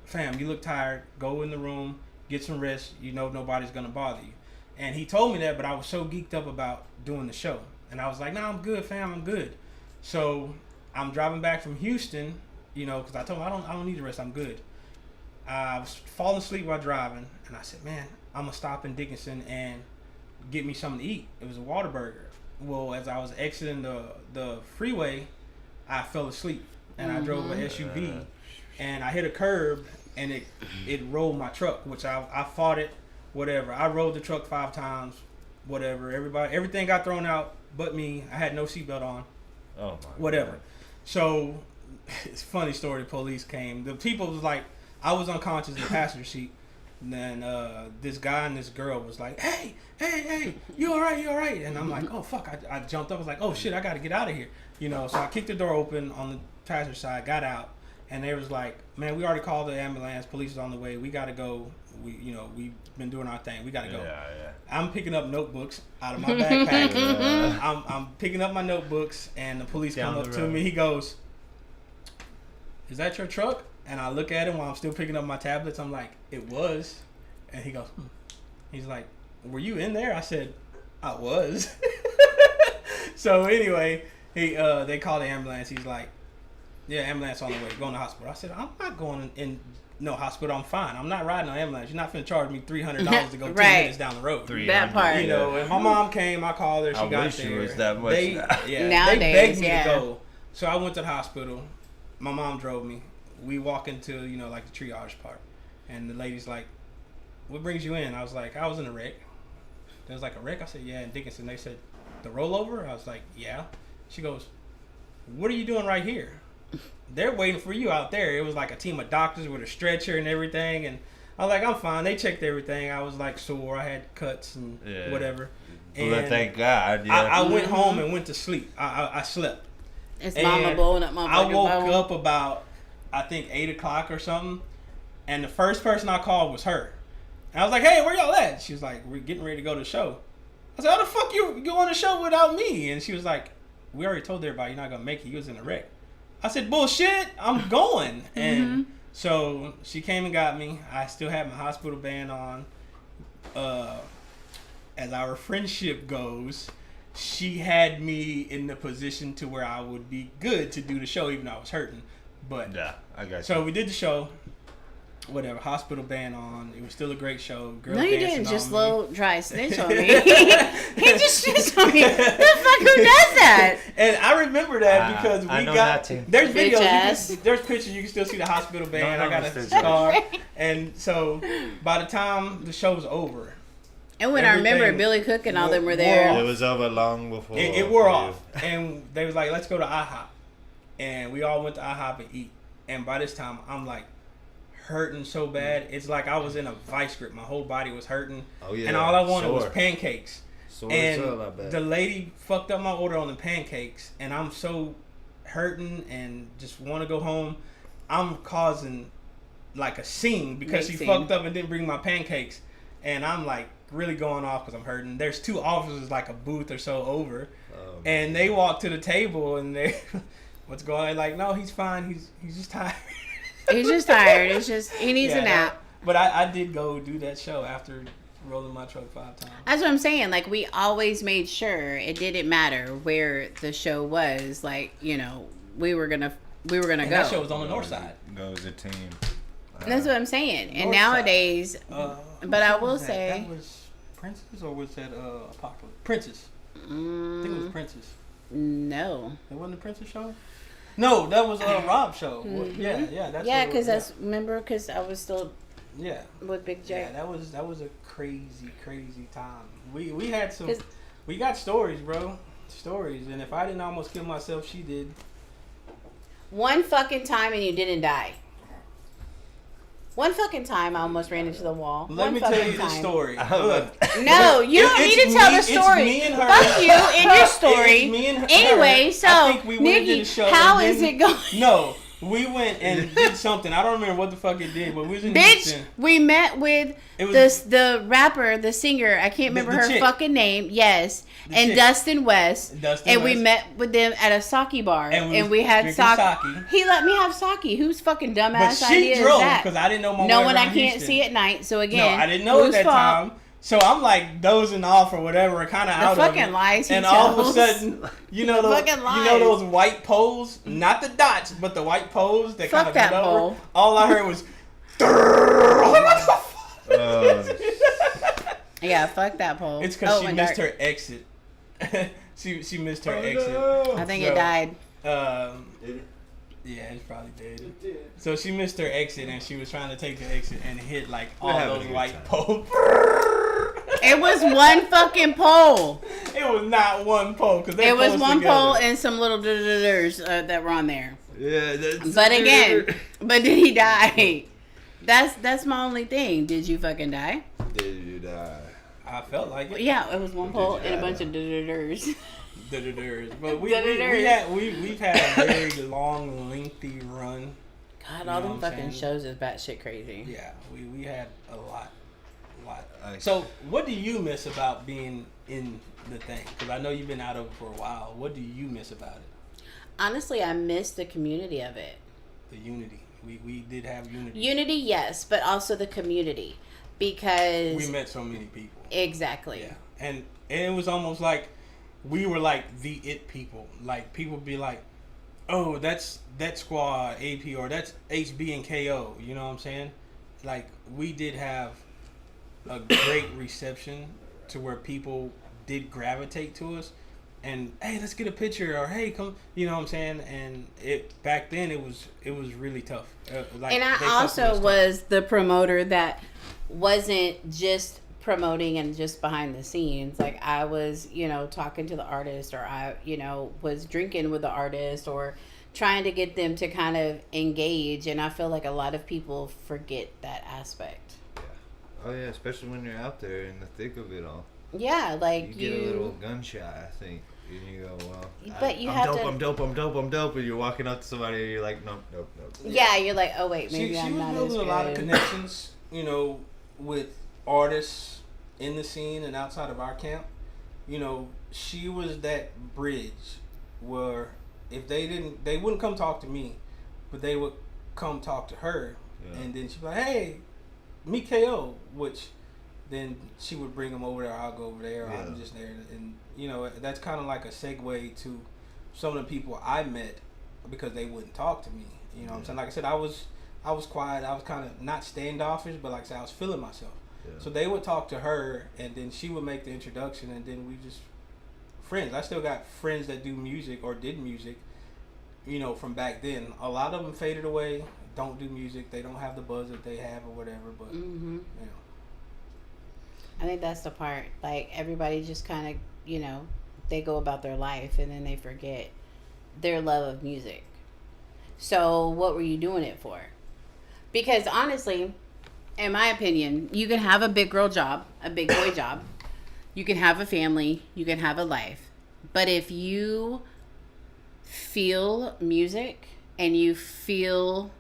fam, you look tired. Go in the room, get some rest. You know nobody's gonna bother you. And he told me that, but I was so geeked up about doing the show. And I was like, nah, I'm good, fam, I'm good. So I'm driving back from Houston, because I told him I don't need the rest, I'm good. I was falling asleep while driving, and I said, man, I'm going to stop in Dickinson and get me something to eat. It was a Whataburger. Well, as I was exiting the freeway, I fell asleep, and I drove an SUV, and I hit a curb, and it rolled my truck, which I fought it, whatever. I rode the truck 5 times, whatever. Everything got thrown out but me. I had no seatbelt on. Oh, my whatever. God. So, it's a funny story. The police came. The people was like, I was unconscious in the passenger seat. And then this guy and this girl was like, hey, you all right? And I'm like, oh, fuck. I jumped up. I was like, oh, shit, I got to get out of here. So I kicked the door open on the passenger side, got out. And they was like, man, we already called the ambulance. Police is on the way. We got to go. We've been doing our thing. We got to go. Yeah. I'm picking up notebooks out of my backpack. I'm picking up my notebooks, and the police come up to me. He goes, is that your truck? And I look at him while I'm still picking up my tablets. I'm like, it was. And he goes, He's like, were you in there? I said, I was. So anyway, they called the ambulance. He's like, yeah, ambulance on the way, going to the hospital. I said, I'm not going in no hospital. I'm fine. I'm not riding an ambulance. You're not finna charge me $300 to go 10 minutes down the road. That part. You know, and my mom came. I called her. She got wish there. it was that much. Nowadays, they begged me to go. So I went to the hospital. My mom drove me. We walk into, like the triage part. And the lady's like, what brings you in? I was like, I was in a wreck. There was like a wreck. I said, yeah, in Dickinson. They said, the rollover? I was like, yeah. She goes, what are you doing right here? They're waiting for you out there. It was like a team of doctors with a stretcher and everything. And I was like, I'm fine. They checked everything. I was like sore. I had cuts and whatever. And well, thank God. Yeah. I went home and went to sleep. I slept. It's mama blowing up my I woke up about, I think, 8 o'clock or something. And the first person I called was her. And I was like, hey, where y'all at? She was like, we're getting ready to go to the show. I said, how the fuck you go on the show without me? And she was like, we already told everybody you're not going to make it. You was in a wreck. I said, bullshit, I'm going. And so she came and got me. I still had my hospital band on. As our friendship goes, she had me in the position to where I would be good to do the show even though I was hurting. But yeah, I got you. So we did the show. Whatever, hospital band on. It was still a great show. Girls no, you dancing didn't. Just me. Slow, dry snitch on me. He just snitched on me. The fuck, who does that? And I remember that because we got. There's videos. There's pictures. You can still see the hospital band. I got a scar. And so by the time the show was over. And when I remember Billy Cook and all them were there. It was over long before. It wore off. And they was like, let's go to IHOP. And we all went to IHOP and eat. And by this time, I'm like, hurting so bad. It's like I was in a vice grip. My whole body was hurting. Oh yeah. And all I wanted was pancakes. And the lady fucked up my order on the pancakes, and I'm so hurting and just want to go home. I'm causing like a scene because she fucked up and didn't bring my pancakes, and I'm like really going off because I'm hurting. There's 2 officers like a booth or so over, and they walk to the table and they, what's going on? Like, no, he's fine. He's just tired. He's just tired. It's just he needs a nap. But I did go do that show after rolling my truck 5 times. That's what I'm saying. Like, we always made sure it didn't matter where the show was. Like, we were gonna go. That show was on the north side. Goes a team. That's what I'm saying. And nowadays, but I will say, that was Princess or was that Apocalypse? Princess. I think it was Princess. No. It wasn't the Princess show. No, that was a Rob show. Mm-hmm. Yeah, because because I was still with Big J. Yeah, that was a crazy time. We had we got stories, bro, and if I didn't almost kill myself, she did. One fucking time and you didn't die. One fucking time I almost ran into the wall. Let me tell you the story. Look. No, you don't need to tell the story. It's me and her. Fuck you and your story. It's me and her. Anyway, so I think we went Nikki, to the show how is it going? No, we went and did something. I don't remember what the fuck it did, but we was in Houston. We met with the rapper, the singer. I can't remember her chick. Fucking name. Yes, and chick. Dustin West. We met with them at a sake bar, and we had sake. He let me have sake. Whose fucking dumbass idea is that? But she drove because I didn't know my way No one I can't Houston. See at night. So again, no, I didn't know at that time. So I'm like dozing off or whatever, kind of out of it. The fucking lies and all of a sudden, those white poles, not the dots, but the white poles that kind of went over. All I heard was, yeah, fuck that pole. It's because she missed her exit. she missed her exit. No. I think it died. Yeah, it's probably dead. So she missed her exit and she was trying to take the exit and hit like all those white poles. It was one fucking pole. It was not one pole because it was one pole and some little that were on there. Yeah, but did he die? That's my only thing. Did you fucking die? Did you die? I felt like it. Well, yeah, it was one pole and a bunch of But we've had a very long, lengthy run. God, all them fucking shows is batshit crazy. Yeah, we had a lot. So, what do you miss about being in the thing? Because I know you've been out of it for a while. What do you miss about it? Honestly, I miss the community of it. The unity. We did have unity. Unity, yes, but also the community, because We met so many people. Exactly. Yeah, and it was almost like we were like the it people. Like people be like, "Oh, that's that squad AP, or that's HB and KO." You know what I'm saying? Like we did have a great reception to where people did gravitate to us, and hey, let's get a picture, or hey, come. You know what I'm saying? And it back then it was really tough. Like, And they I fucked with also us tough. was the promoter that wasn't just promoting and just behind the scenes. Like I was, talking to the artist, or I, was drinking with the artist, or trying to get them to kind of engage. And I feel like a lot of people forget that aspect. Oh yeah, especially when you're out there in the thick of it all. Yeah, like You get a little gun shy, I think. And you go, well, But you have to- I'm dope. And you're walking up to somebody and you're like, nope. Yeah, you're like, oh wait, maybe she I'm was not as building good. a lot of connections, with artists in the scene and outside of our camp. She was that bridge where if they wouldn't come talk to me, but they would come talk to her, and then she'd be like, hey, meet KO, which then she would bring them over there, I'll go over there, or I'm just there, and that's kind of like a segue to some of the people I met because they wouldn't talk to me. You know what I'm saying? Like I said, I was quiet. I was kind of not standoffish, but like I said, I was feeling myself. Yeah. So they would talk to her, and then she would make the introduction, and then we just friends. I still got friends that do music or did music, from back then. A lot of them faded away, don't do music. They don't have the buzz that they have or whatever, but, I think that's the part. Like, everybody just kind of, they go about their life, and then they forget their love of music. So what were you doing it for? Because honestly, in my opinion, you can have a big girl job, a big boy job. You can have a family. You can have a life. But if you feel music and you feel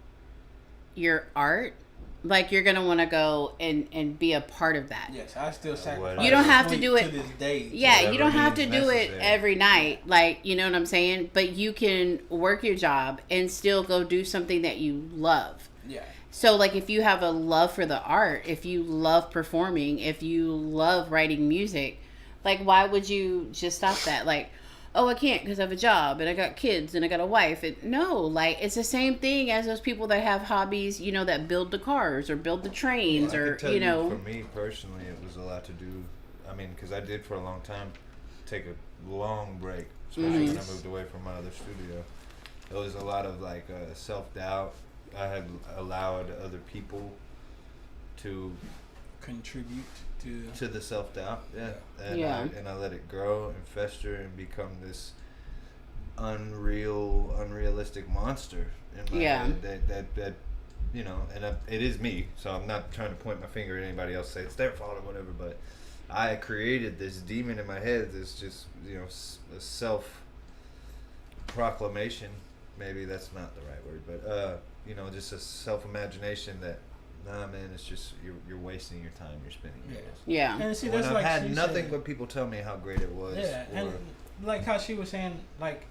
your art, like, you're going to want to go and be a part of that. Yes, I still sacrifice. You don't have to do it to this day. Yeah, you don't have to do it necessary. every night. Like, you know what I'm saying? But you can work your job and still go do something that you love. Yeah. So, like, if you have a love for the art, if you love performing, if you love writing music, like, why would you just stop that? Like, oh, I can't because I have a job and I got kids and I got a wife. No, like, it's the same thing as those people that have hobbies, that build the cars or build the trains, I or, can tell you, for me personally, it was a lot to do. I mean, because I did for a long time take a long break, especially when I moved away from my other studio. It was a lot of like self-doubt. I had allowed other people to contribute to the self-doubt, and I let it grow and fester and become this unrealistic monster in my head that and it is me, so I'm not trying to point my finger at anybody else, say it's their fault or whatever, but I created this demon in my head, this just a self proclamation, maybe that's not the right word, but just a self imagination that, nah, man, it's just you're wasting your time. You're spending your days. Yeah. And see, When that's I've like had she nothing said. but people tell me how great it was. Yeah, and like how she was saying, like,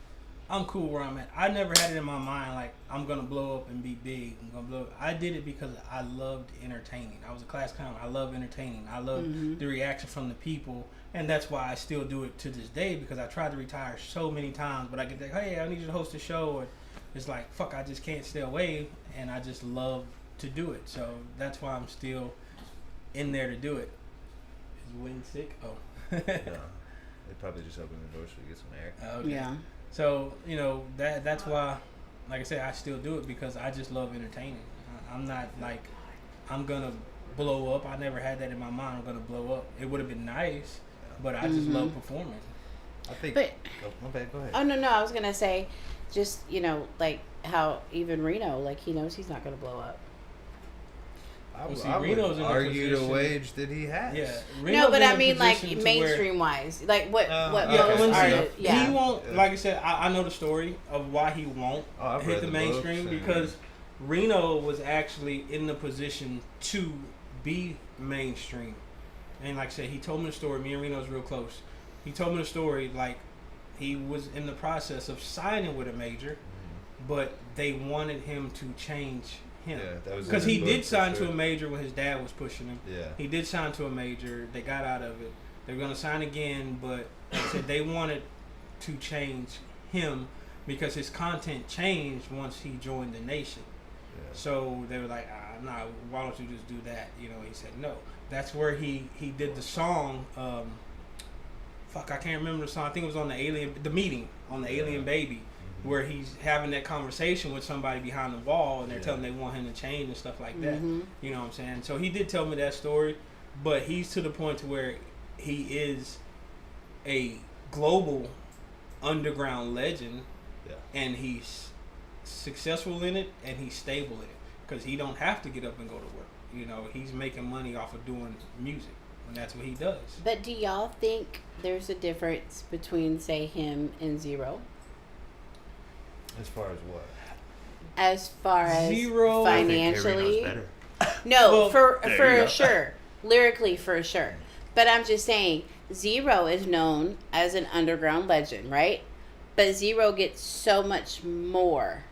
I'm cool where I'm at. I never had it in my mind like I'm gonna blow up and be big. I'm gonna blow up. I did it because I loved entertaining. I was a class clown. I love entertaining. I love the reaction from the people, and that's why I still do it to this day, because I tried to retire so many times, but I get like, hey, I need you to host a show, or it's like, fuck, I just can't stay away, and I just love to do it. So that's why I'm still in there to do it. Is Wayne sick? Oh. No, they probably just opened the door so you get some air. Okay. Yeah. So, that's why, like I said, I still do it because I just love entertaining. I'm not like, I'm going to blow up. I never had that in my mind. I'm going to blow up. It would have been nice, but I just love performing. I think. But, my bad. Go ahead. Oh, no. I was going to say, just, like how even Reno, like, he knows he's not going to blow up. I Reno's in would a argue the position- wage that he has. Yeah. No, Reno's but in I a mean, like, position to mainstream wise. Like, what yeah, most when of she- it, yeah. He won't, like I said, I know the story of why he won't I've hit read the the mainstream, books and- because Reno was actually in the position to be mainstream. And like I said, he told me the story. Me and Reno's real close. He told me the story, like, he was in the process of signing with a major, but they wanted him to change him. Yeah, that was because in he the did book, for sign sure. to a major when his dad was pushing him. Yeah. He did sign to a major. They got out of it. They're gonna sign again, but they said they wanted to change him because his content changed once he joined the nation. Yeah. So they were like, nah, why don't you just do that? You know, he said no. That's where he did the song. I can't remember the song. I think it was on the meeting on the Alien Baby, where he's having that conversation with somebody behind the wall, and they're telling him they want him to change and stuff like that. You know what I'm saying? So he did tell me that story, but he's to the point to where he is a global underground legend, and he's successful in it, and he's stable in it because he don't have to get up and go to work. You know, he's making money off of doing music, and that's what he does. But do y'all think there's a difference between, say, him and Zero? As far as what? As far as Zero, financially? I think No, Well, for sure. Lyrically, for sure. But I'm just saying, Zero is known as an underground legend, right? But Zero gets so much more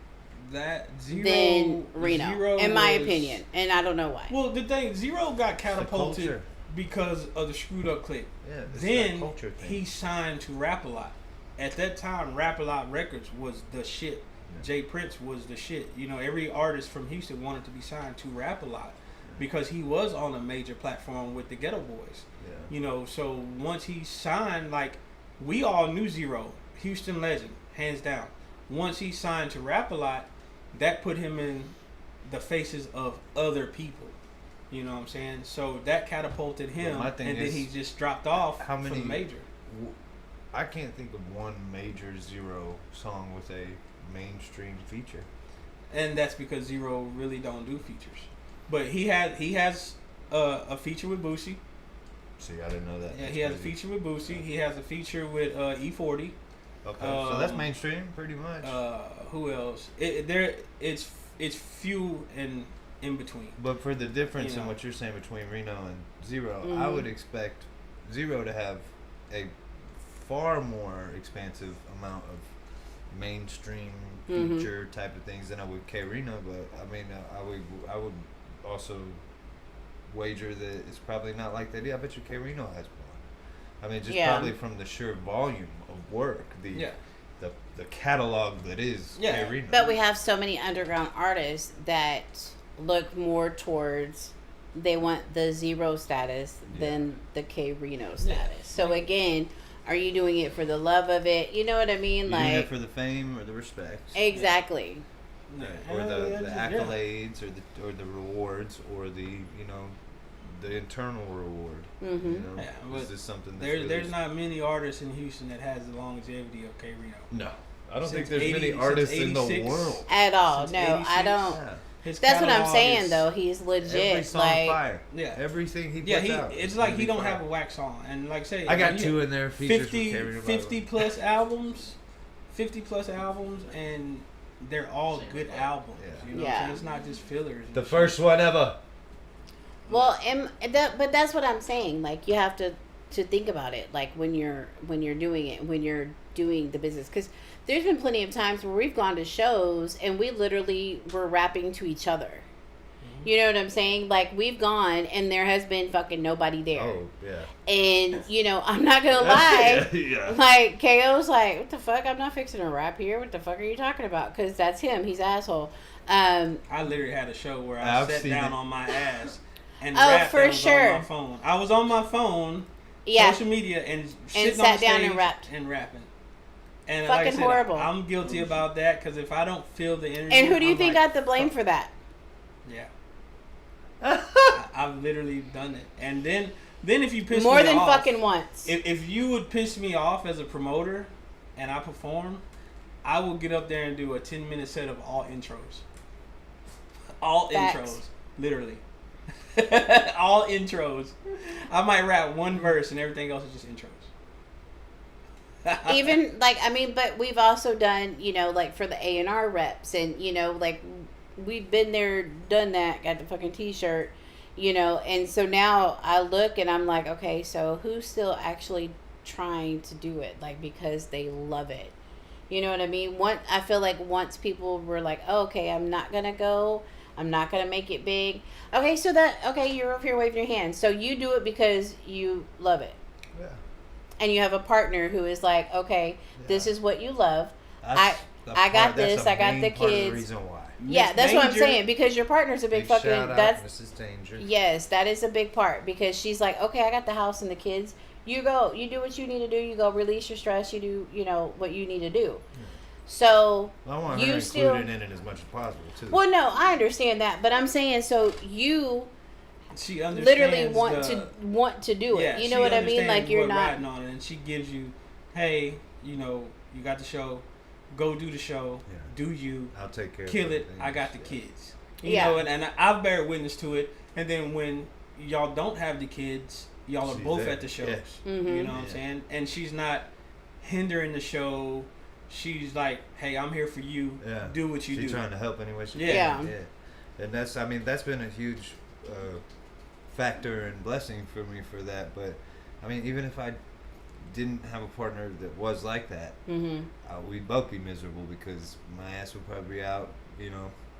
That than Reno, Zero in my was- opinion. And I don't know why. Well, the thing, Zero got the catapulted culture. because of the Screwed Up Click. Yeah, it's Then that culture thing. he signed to Rap-A-Lot. At that time, Rap-A-Lot Records was the shit. Jay Prince was the shit. You know, every artist from Houston wanted to be signed to Rap-A-Lot because he was on a major platform with the Ghetto Boys. Yeah. You know, so once he signed, like, we all knew Zero, Houston legend, hands down. Once he signed to Rap-A-Lot, that put him in the faces of other people. You know what I'm saying? So that catapulted him, my thing and then is, he just dropped off how many- from major. I can't think of one major Zero song with a mainstream feature. And that's because Zero really don't do features. But he has a feature with Boosie. See, I didn't know that. Yeah, That's he has a crazy. feature with Boosie. He has a feature with E40. Okay, so that's mainstream, pretty much. Who else? It's few and in between. But for the difference You know. in what you're saying between Reno and Zero, I would expect Zero to have a far more expansive amount of mainstream feature type of things than I would K Reno. But I mean, I would also wager that it's probably not like that. Yeah, I bet you K Reno has more. I mean, just probably from the sheer volume of work, the catalog that is K Reno. But we have so many underground artists that look more towards, they want the Zero status than the K Reno status. So again, are you doing it for the love of it? You know what I mean? You're doing it for the fame or the respect. Exactly. Or the accolades, or the rewards, or the the internal reward. You know, is this something that's there's not many artists in Houston that has the longevity of K Reno. No, I don't think Since there's many artists in the 86. world. At all. Since No, 86. I don't. Yeah. His That's what I'm catalog saying, is- though. He's legit. Every song like, fire. Yeah. Everything he puts Yeah, out. it's like he don't fire. have a wax song, and like I say, I got when 2 in there. Features 50, with K Reno, 50 plus albums, 50 plus albums, and they're all good albums. Yeah. You know, Yeah. so it's not just fillers. and The shit. first one ever. well, but that's what I'm saying. Like, you have to think about it. Like, when you're doing it, when you're doing the business, because there's been plenty of times where we've gone to shows and we literally were rapping to each other. You know what I'm saying? Like, we've gone and there has been fucking nobody there. Oh yeah. And, I'm not going to lie. Yeah. Like, KO's like, what the fuck? I'm not fixing a rap here. What the fuck are you talking about? Because that's him. He's asshole. I literally had a show where I I've sat seen down it. on my ass and Oh, rapped for and was sure. on my phone. I was on my phone, Yeah. social media, and sitting sat on down stage and rapped. and rapping. And Fucking like I said, horrible. I'm guilty about that because if I don't feel the energy, And who do you I'm think like, got the blame fuck. for that? Yeah. I've literally done it. And then if you piss More me than off, fucking once. if you would piss me off as a promoter and I perform, I will get up there and do a 10-minute set of all intros. All Facts. intros. Literally. All intros. I might rap one verse and everything else is just intros. Even, but we've also done, like, for the A&R reps, and, like, we've been there, done that, got the fucking t-shirt, and so now I look and I'm like, okay, so who's still actually trying to do it, like, because they love it, You know what I mean? I feel like once people were like, oh, okay, I'm not gonna go. I'm not gonna make it big. Okay, so you're over here waving your hands. So you do it because you love it. Yeah. And you have a partner who is like, okay, this is what you love. I That's got this. I got the part of the kids. reason why. Yeah, that's what I'm Danger. saying, because your partner's a big fucking. Shout out, That's Mrs. Danger. yes, that is a big part, because she's like, okay, I got the house and the kids. You go, you do what you need to do. You go release your stress. You do, what you need to do. So Well, I want her you included in it as much as possible too. Well, no, I understand that, but I'm saying, so you She understands literally want to do it. Yeah, You know she what I mean? understands Like, you're what not. riding on it, and she gives you, hey, you got the show, go do the show, do you, I'll take care kill of it. everything. I got the kids. Yeah. And I've bear witness to it. And then when y'all don't have the kids, y'all are She's both there. at the shows. Yeah. Mm-hmm. You know what I'm saying? And she's not hindering the show. She's like, hey, I'm here for you. Yeah. Do what you do. She's trying to help any way she Yeah. can. Yeah. And that's been a huge factor and blessing for me for that. But I mean, even if I didn't have a partner that was like that, we'd both be miserable, because my ass would probably be out,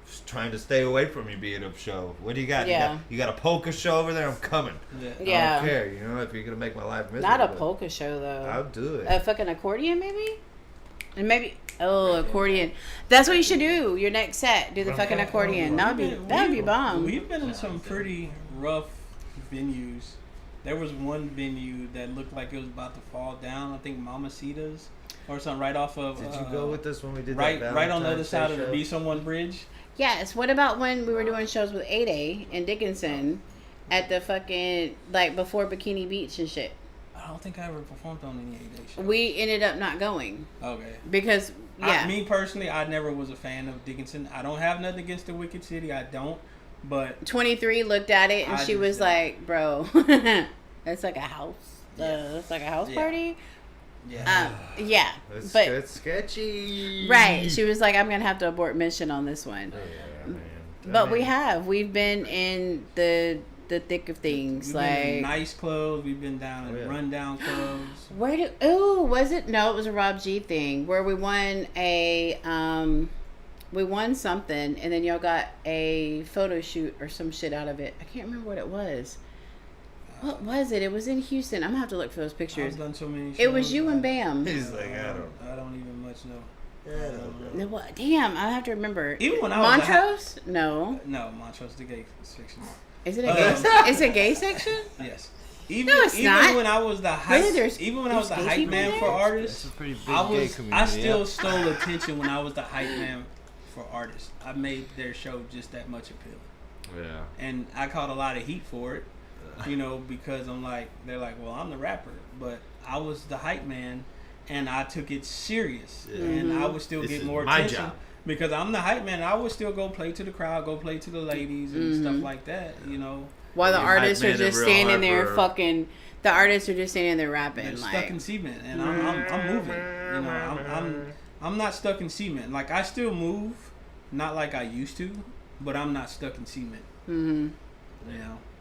just trying to stay away from you being at a show. What do you got? Yeah. You got a polka show over there? I'm coming. Yeah. I Yeah. don't care, if you're gonna make my life miserable. Not a but polka show though. I'll do it. A fucking accordion, maybe. And maybe accordion. That's what you should do. Your next set, do the fucking accordion. That would be bomb. We've been in some pretty rough venues. There was one venue that looked like it was about to fall down. I think Mamacita's or something, right off of. Did you go with us when we did right that? on the other Valentine's side Day of the show? Be Someone Bridge? Yes. What about when we were doing shows with 8A and Dickinson at the fucking, like, before Bikini Beach and shit? I don't think I ever performed on any 8-day show. We ended up not going Okay. because Me personally, I never was a fan of Dickinson. I don't have nothing against the Wicked City. I don't. But 23 looked at it and I she just was don't. like, bro, it's like a house. It's like a house party. yeah. Yeah. It's sketchy. Right. She was like, I'm going to have to abort mission on this one. Yeah, man. But we've been in the thick of things. We've like, been in nice clothes. We've been down in rundown clothes. was it? No, it was a Rob G thing where we won we won something, and then y'all got a photo shoot or some shit out of it. I can't remember what it was. What was it? It was in Houston. I'm gonna have to look for those pictures. I've done so many shows. It was you and Bam. He's like, I don't even much know. I don't know. No, what? Damn, I have to remember. Even when I was Montrose? No. No, Montrose the gay section. Is it a gay? Is it a gay section? Yes. No, it's not. When I was the hype, Really? There's even when I was the gay hype people man there? for artists, It's a pretty big I gay was. community. I still stole attention when I was the hype man for artists. I made their show just that much appealing. Yeah. And I caught a lot of heat for it, because they're like, well, I'm the rapper, but I was the hype man, and I took it serious, and I would still This get is more my attention job. because I'm the hype man. I would still go play to the crowd, go play to the ladies and stuff like that, While the You artists hype are man and just real standing there hyper. fucking. The artists are just standing there rapping. They're like, stuck in cement, and I'm moving. I'm not stuck in cement. Like, I still move, not like I used to, but I'm not stuck in cement. mm-hmm.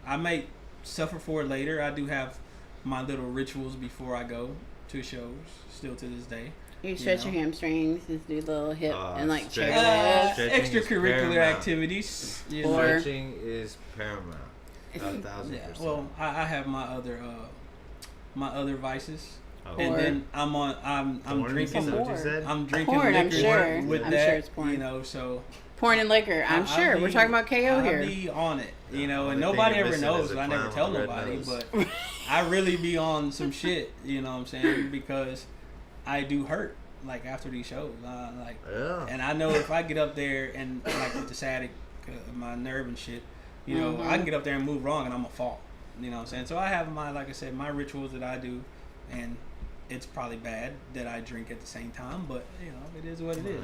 I may suffer for it later. I do have my little rituals before I go to shows, still to this day. You stretch your hamstrings, just do a little hip and like stretch. chair Stretching is Extracurricular paramount. activities. Or- Stretching is paramount. 1,000%. Yeah. Well, I have my other vices, Oh. and Porn. then I'm Porn, drinking. is that what you said? I'm drinking Porn, I'm liquor sure. with I'm that. sure it's porn. So porn and liquor. I'm I'll sure. We're be- talking about KO I'll here. be on it, The only and thing nobody you're ever missing knows. is a I never clown tell with a red nobody, nose. but I really be on some shit. You know what I'm saying? Because I do hurt. Like, after these shows, Yeah. and I know if I get up there and like with the sciatic, my nerve and shit, I can get up there and move wrong and I'm gonna fall. You know what I'm saying? So I have like I said, my rituals that I do, and it's probably bad that I drink at the same time, but it is what it is.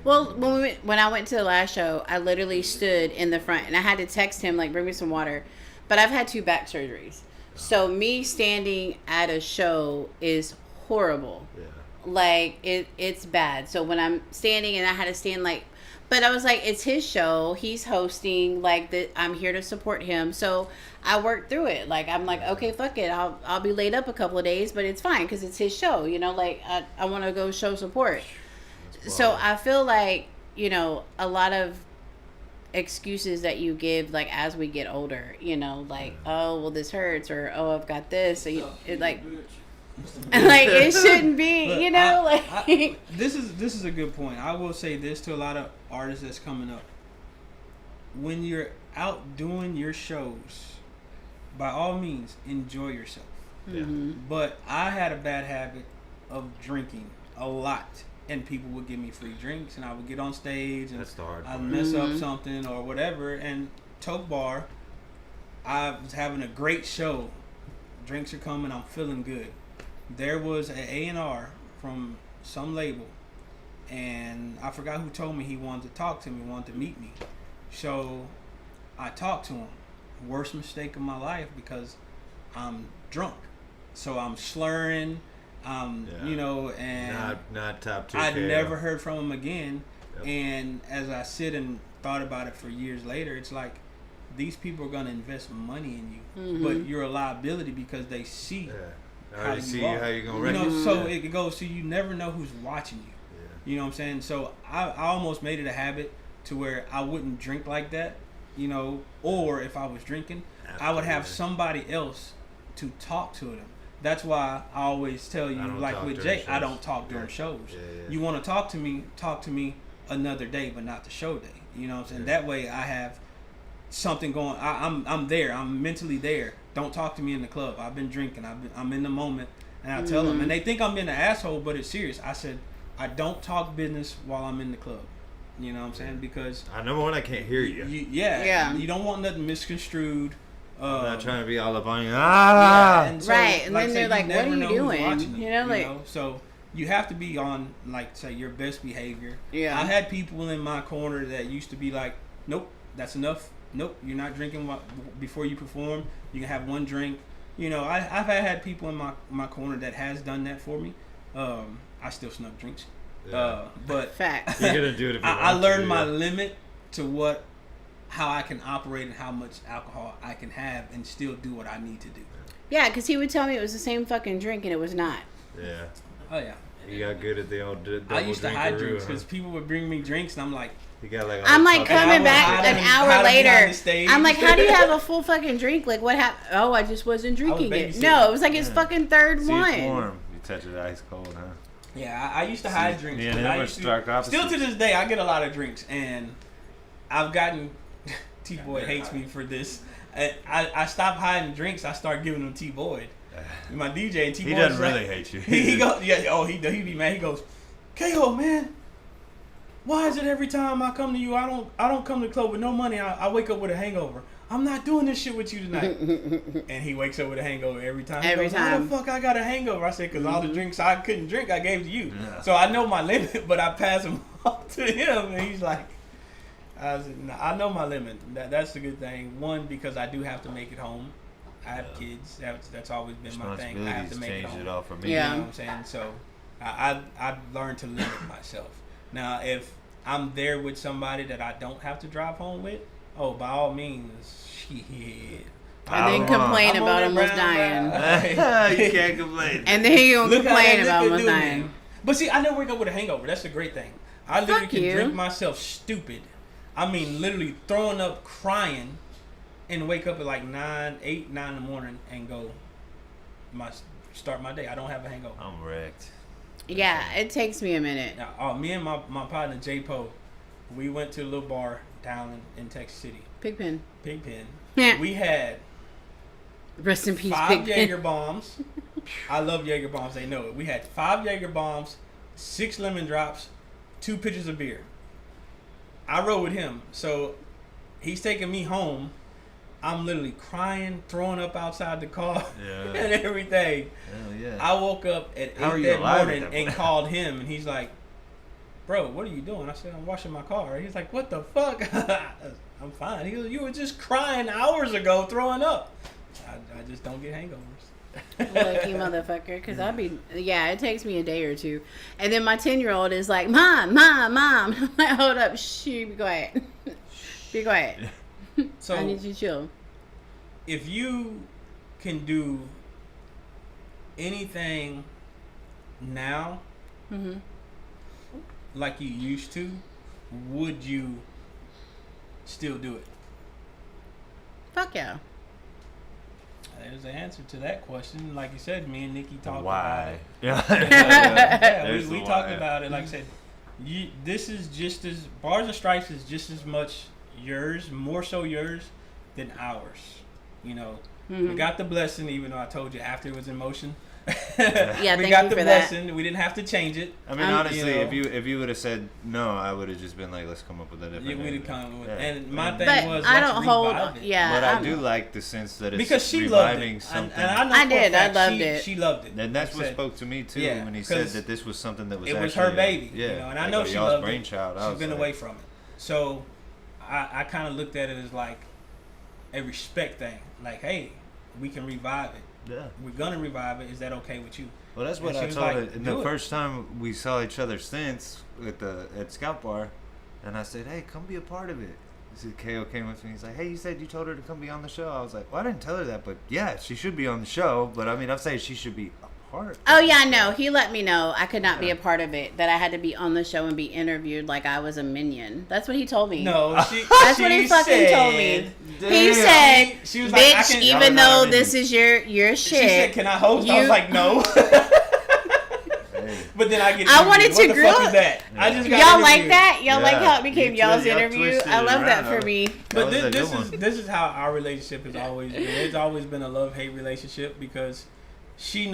Well, when I went to the last show, I literally stood in the front and I had to text him, like, bring me some water. But I've had 2 back surgeries. So me standing at a show is horrible. Yeah. Like, it's bad. So when I'm standing and I had to stand, like, but I was like, it's his show. He's hosting. Like, I'm here to support him. So I worked through it. Like, I'm like, okay, fuck it. I'll be laid up a couple of days, but it's fine because it's his show. Like, I want to go show support. So I feel like, you know, a lot of excuses that you give, like, as we get older, you know, like, oh, well, this hurts, or, oh, I've got this. So it, like, like, it shouldn't be, Look, you know, this is a good point. I will say this to a lot of artists that's coming up. When you're out doing your shows, by all means, enjoy yourself. Mm-hmm. But I had a bad habit of drinking a lot, and people would give me free drinks, and I would get on stage and I'd mess up something or whatever. And Toke Bar, I was having a great show. Drinks are coming. I'm feeling good. There was an A&R from some label, and I forgot who told me he wanted to talk to me, wanted to meet me. So I talked to him. Worst mistake of my life, because I'm drunk. So I'm slurring, you know, and not top tier. I never heard from him again. Yep. And as I sit and thought about it for years later, it's like, these people are going to invest money in you, but you're a liability because they see how you are. How you're going to recognize. You know, so it goes, so you never know who's watching you. Yeah. You know what I'm saying? So I almost made it a habit to where I wouldn't drink like that, you know, or if I was drinking, I would have somebody else to talk to them. That's why I always tell you, like with Jake, I don't talk during shows. Yeah. You want to talk to me another day, but not the show day. You know what I'm saying? That way I have something going. I'm there. I'm mentally there. Don't talk to me in the club. I've been drinking. I'm in the moment, and I tell them, and they think I'm being an asshole, but it's serious. I said, I don't talk business while I'm in the club. You know what I'm saying? Because number one, I can't hear you. You don't want nothing misconstrued. I'm not trying to be all up on you. And so, and then they're like, "What are you doing?" You know, so you have to be on, like, say, your best behavior. Yeah, I had people in my corner that used to be like, "Nope, that's enough. Nope, you're not drinking before you perform. You can have one drink." You know, I've had people in my corner that has done that for me. I still snuck drinks. But facts. You're gonna do it if you I learned my limit to how I can operate and how much alcohol I can have and still do what I need to do. Yeah, because he would tell me it was the same fucking drink and it was not. Yeah. Oh yeah. You got good at the old double. I used to hide drinks because people would bring me drinks and I'm like, I'm like coming back an hour later. I'm like, how do you have a full fucking drink? Like, what happened? Oh, I just wasn't drinking it. No, it was like his fucking third one. It's warm. You touch it ice cold, huh? Yeah, I used to hide drinks. Yeah, still to this day, I get a lot of drinks, and I've gotten T-Boyd hates me for this. I stopped hiding drinks. I start giving them T-Boyd. My DJ and T-Boyd. He doesn't really hate you. He goes, he be mad. He goes, KO, man, why is it every time I come to you, I don't come to the club with no money. I wake up with a hangover. I'm not doing this shit with you tonight. And he wakes up with a hangover every time. Every time. How the fuck I got a hangover? I said, because all the drinks I couldn't drink, I gave to you. Yeah. So I know my limit, but I pass them off to him. And he's like, I know my limit. That's the good thing. One, because I do have to make it home. I have kids. That's always been my thing. I have to make it home. It all for me. Yeah. You know what I'm saying? So I've learned to limit myself. Now, if I'm there with somebody that I don't have to drive home with, oh, by all means, shit. And then complain about almost dying. You can't complain. And then you gonna complain about almost dying. But see, I never wake up with a hangover. That's the great thing. I literally can drink myself stupid. I mean, literally throwing up, crying, and wake up at like 9 in the morning and go start my day. I don't have a hangover. I'm wrecked. Yeah, it takes me a minute. Now, me and my partner J Po, we went to a little bar down in Texas City. Pigpen. Yeah. We had rest in peace. 5 Jaeger bombs. I love Jaeger bombs. They know it. We had 5 Jaeger bombs, 6 lemon drops, 2 pitchers of beer. I rode with him, so he's taking me home. I'm literally crying, throwing up outside the car, and everything. Hell yeah. I woke up at 8 that morning and called him, and he's like, bro, what are you doing? I said, I'm washing my car. He's like, what the fuck? I'm fine. He goes, you were just crying hours ago, throwing up. I just don't get hangovers. Lucky motherfucker, because it takes me a day or two. And then my 10-year-old is like, Mom. I'm like, hold up, shh, be quiet. Be quiet. So I need you to chill. If you can do anything now, like you used to, would you still do it? Fuck yeah. There's the answer to that question. Like you said, me and Nikki talked about Why? it. Yeah. Yeah, There's we the talked why. about it. Like I said, this is just as Barz Stripez is just as much yours, more so yours than ours. You know, we got the blessing, even though I told you after it was in motion. Yeah, we thank got you the for that. blessing. We didn't have to change it. I mean, honestly, you know, if you would have said no, I would have just been like, let's come up with a different. Yeah, we'd name. have come with. Yeah. And my thing But was, I let's don't hold. revive it. Yeah, But I I'm- do like the sense that it's Because she loved reviving it. something. And I know I for a did. I fact loved she, it. She loved it. And that's Like I what said, spoke to me too Yeah, when he said 'cause that this was something that was it was actually her baby. Yeah, You know, and I like know a she y'all's loved brainchild. it. I She's was been like, away from it. So I kind of looked at it as like a respect thing. Like, hey, we can revive it. Yeah. We're gonna revive it. Is that okay with you? Well, that's what And she I was told like, her. And the "Do it." first time we saw each other since at Scout Bar, and I said, "Hey, come be a part of it." He said, KO came up to me. He's like, "Hey, you said you told her to come be on the show." I was like, "Well, I didn't tell her that, but yeah, she should be on the show." But I mean, I'm saying she should be a part. Oh of yeah, the no. show. He let me know I could not be a part of it. That I had to be on the show and be interviewed like I was a minion. That's what he told me. No, she. That's she what he fucking told me. He said, She was like, I "Bitch, can- even Y'all are though not this minions." is your She said, shit." "Can I host?" I was you- like, "No." Hey. But then I get. I wanted interviewed. to What the fuck grill- is that? I just got Y'all like interviewed. that? Y'all like Yeah. how it became You y'all's y'all interview? twisted I it love that around. for me. That But was a this good is one. this is how our relationship has always been. It's always been a love-hate relationship because she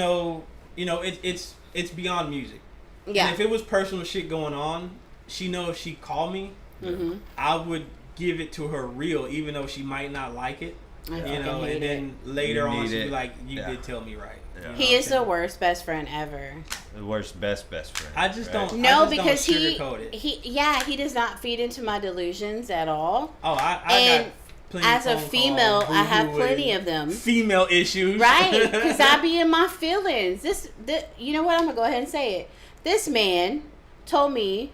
it's beyond music. Yeah. And if it was personal shit going on, she know if she called me, Mm-hmm. I would give it to her real, even though she might not like it. I You fucking know, hate and then it. later You on need she'd be it. like, "You Yeah. did tell me right." Yeah. You know He what is I'm the saying? worst best friend ever. The worst, best friend. I just don't. No, I just because don't he sugarcoat it. he does not feed into my delusions at all. Oh, I And got plenty as a phone female, calls, I have boo-hooing, plenty of them. Female issues, Right, because I be in my feelings. This, you know what? I'm gonna go ahead and say it. This man told me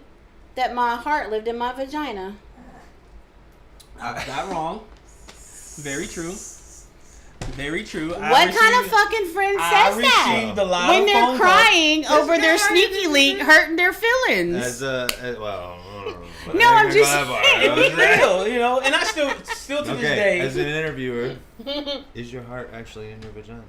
that my heart lived in my vagina. Not wrong. Very true. Very true. What kind of fucking friend I says that? received a lot When of they're phone crying calls. over their sneaky link hurting their feelings. As well. No, I'm just It be real, you know. And I still to this Okay, day. as an interviewer, is your heart actually in your vagina?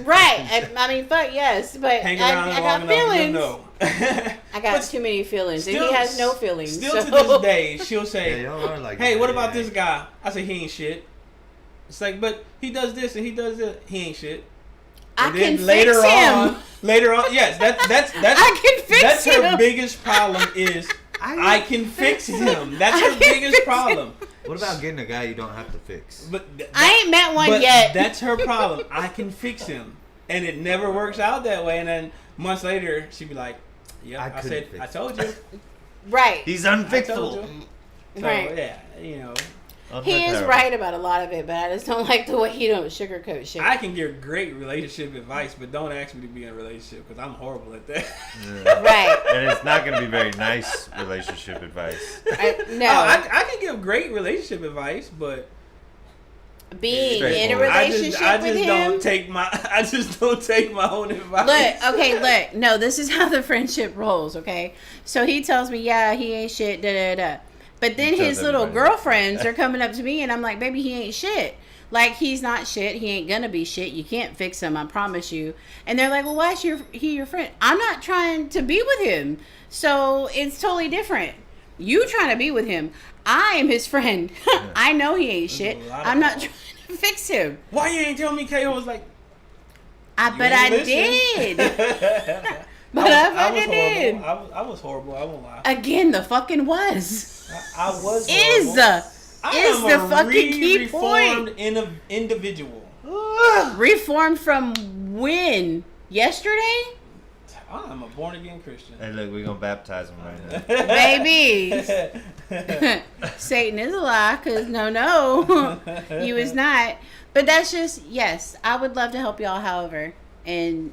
Right. I mean, fuck yes, but Hang around I long got enough, feelings. you'll know. I got too many feelings, and he has no feelings. Still so. to this day, she'll say, Yeah, y'all are like, "Hey, what about yeah. this guy?" I say, "He ain't shit." It's like, but he does this and he does that. He ain't shit. I And can then fix him. Later on, yes, that's I can fix that's her him. biggest problem is I can fix him. That's her biggest problem. What about getting a guy you don't have to fix? But I ain't met one but yet. that's her problem. I can fix him, and it never works out that way. And then months later, she'd be like, "Yeah, I couldn't said, fix I told you." Right. He's I told unfixable. you. So, Right. yeah, you know, He is right about a lot of it, but I just don't like the way he don't sugarcoat shit. I can give great relationship advice, but don't ask me to be in a relationship because I'm horrible at that. Right. And it's not going to be very nice relationship advice. No. I can give great relationship advice, but Being in a straightforward. relationship I with just him. don't take my own advice. Look. No, this is how the friendship rolls, okay? So he tells me, yeah, he ain't shit, da-da-da. But then He tells his little everybody. girlfriends are coming up to me, and I'm like, baby, he ain't shit. Like, he's not shit. He ain't gonna be shit. You can't fix him, I promise you. And they're like, well, why is he your friend? I'm not trying to be with him. So it's totally different. You trying to be with him. I am his friend. I know he ain't shit. a lot of I'm not problems. trying to fix him. Why you ain't tell me KO was like, But ain't I listen. did. But I fucking did. I was horrible. I won't lie. Again, the fucking was. I was Is horrible. I is am the a fucking key reformed point. individual. Reformed from when? Yesterday? I'm a born again Christian. Hey, look, we're going to baptize him right now. Baby. Satan is a lie, because no. You is not. But that's just, yes, I would love to help y'all, however, and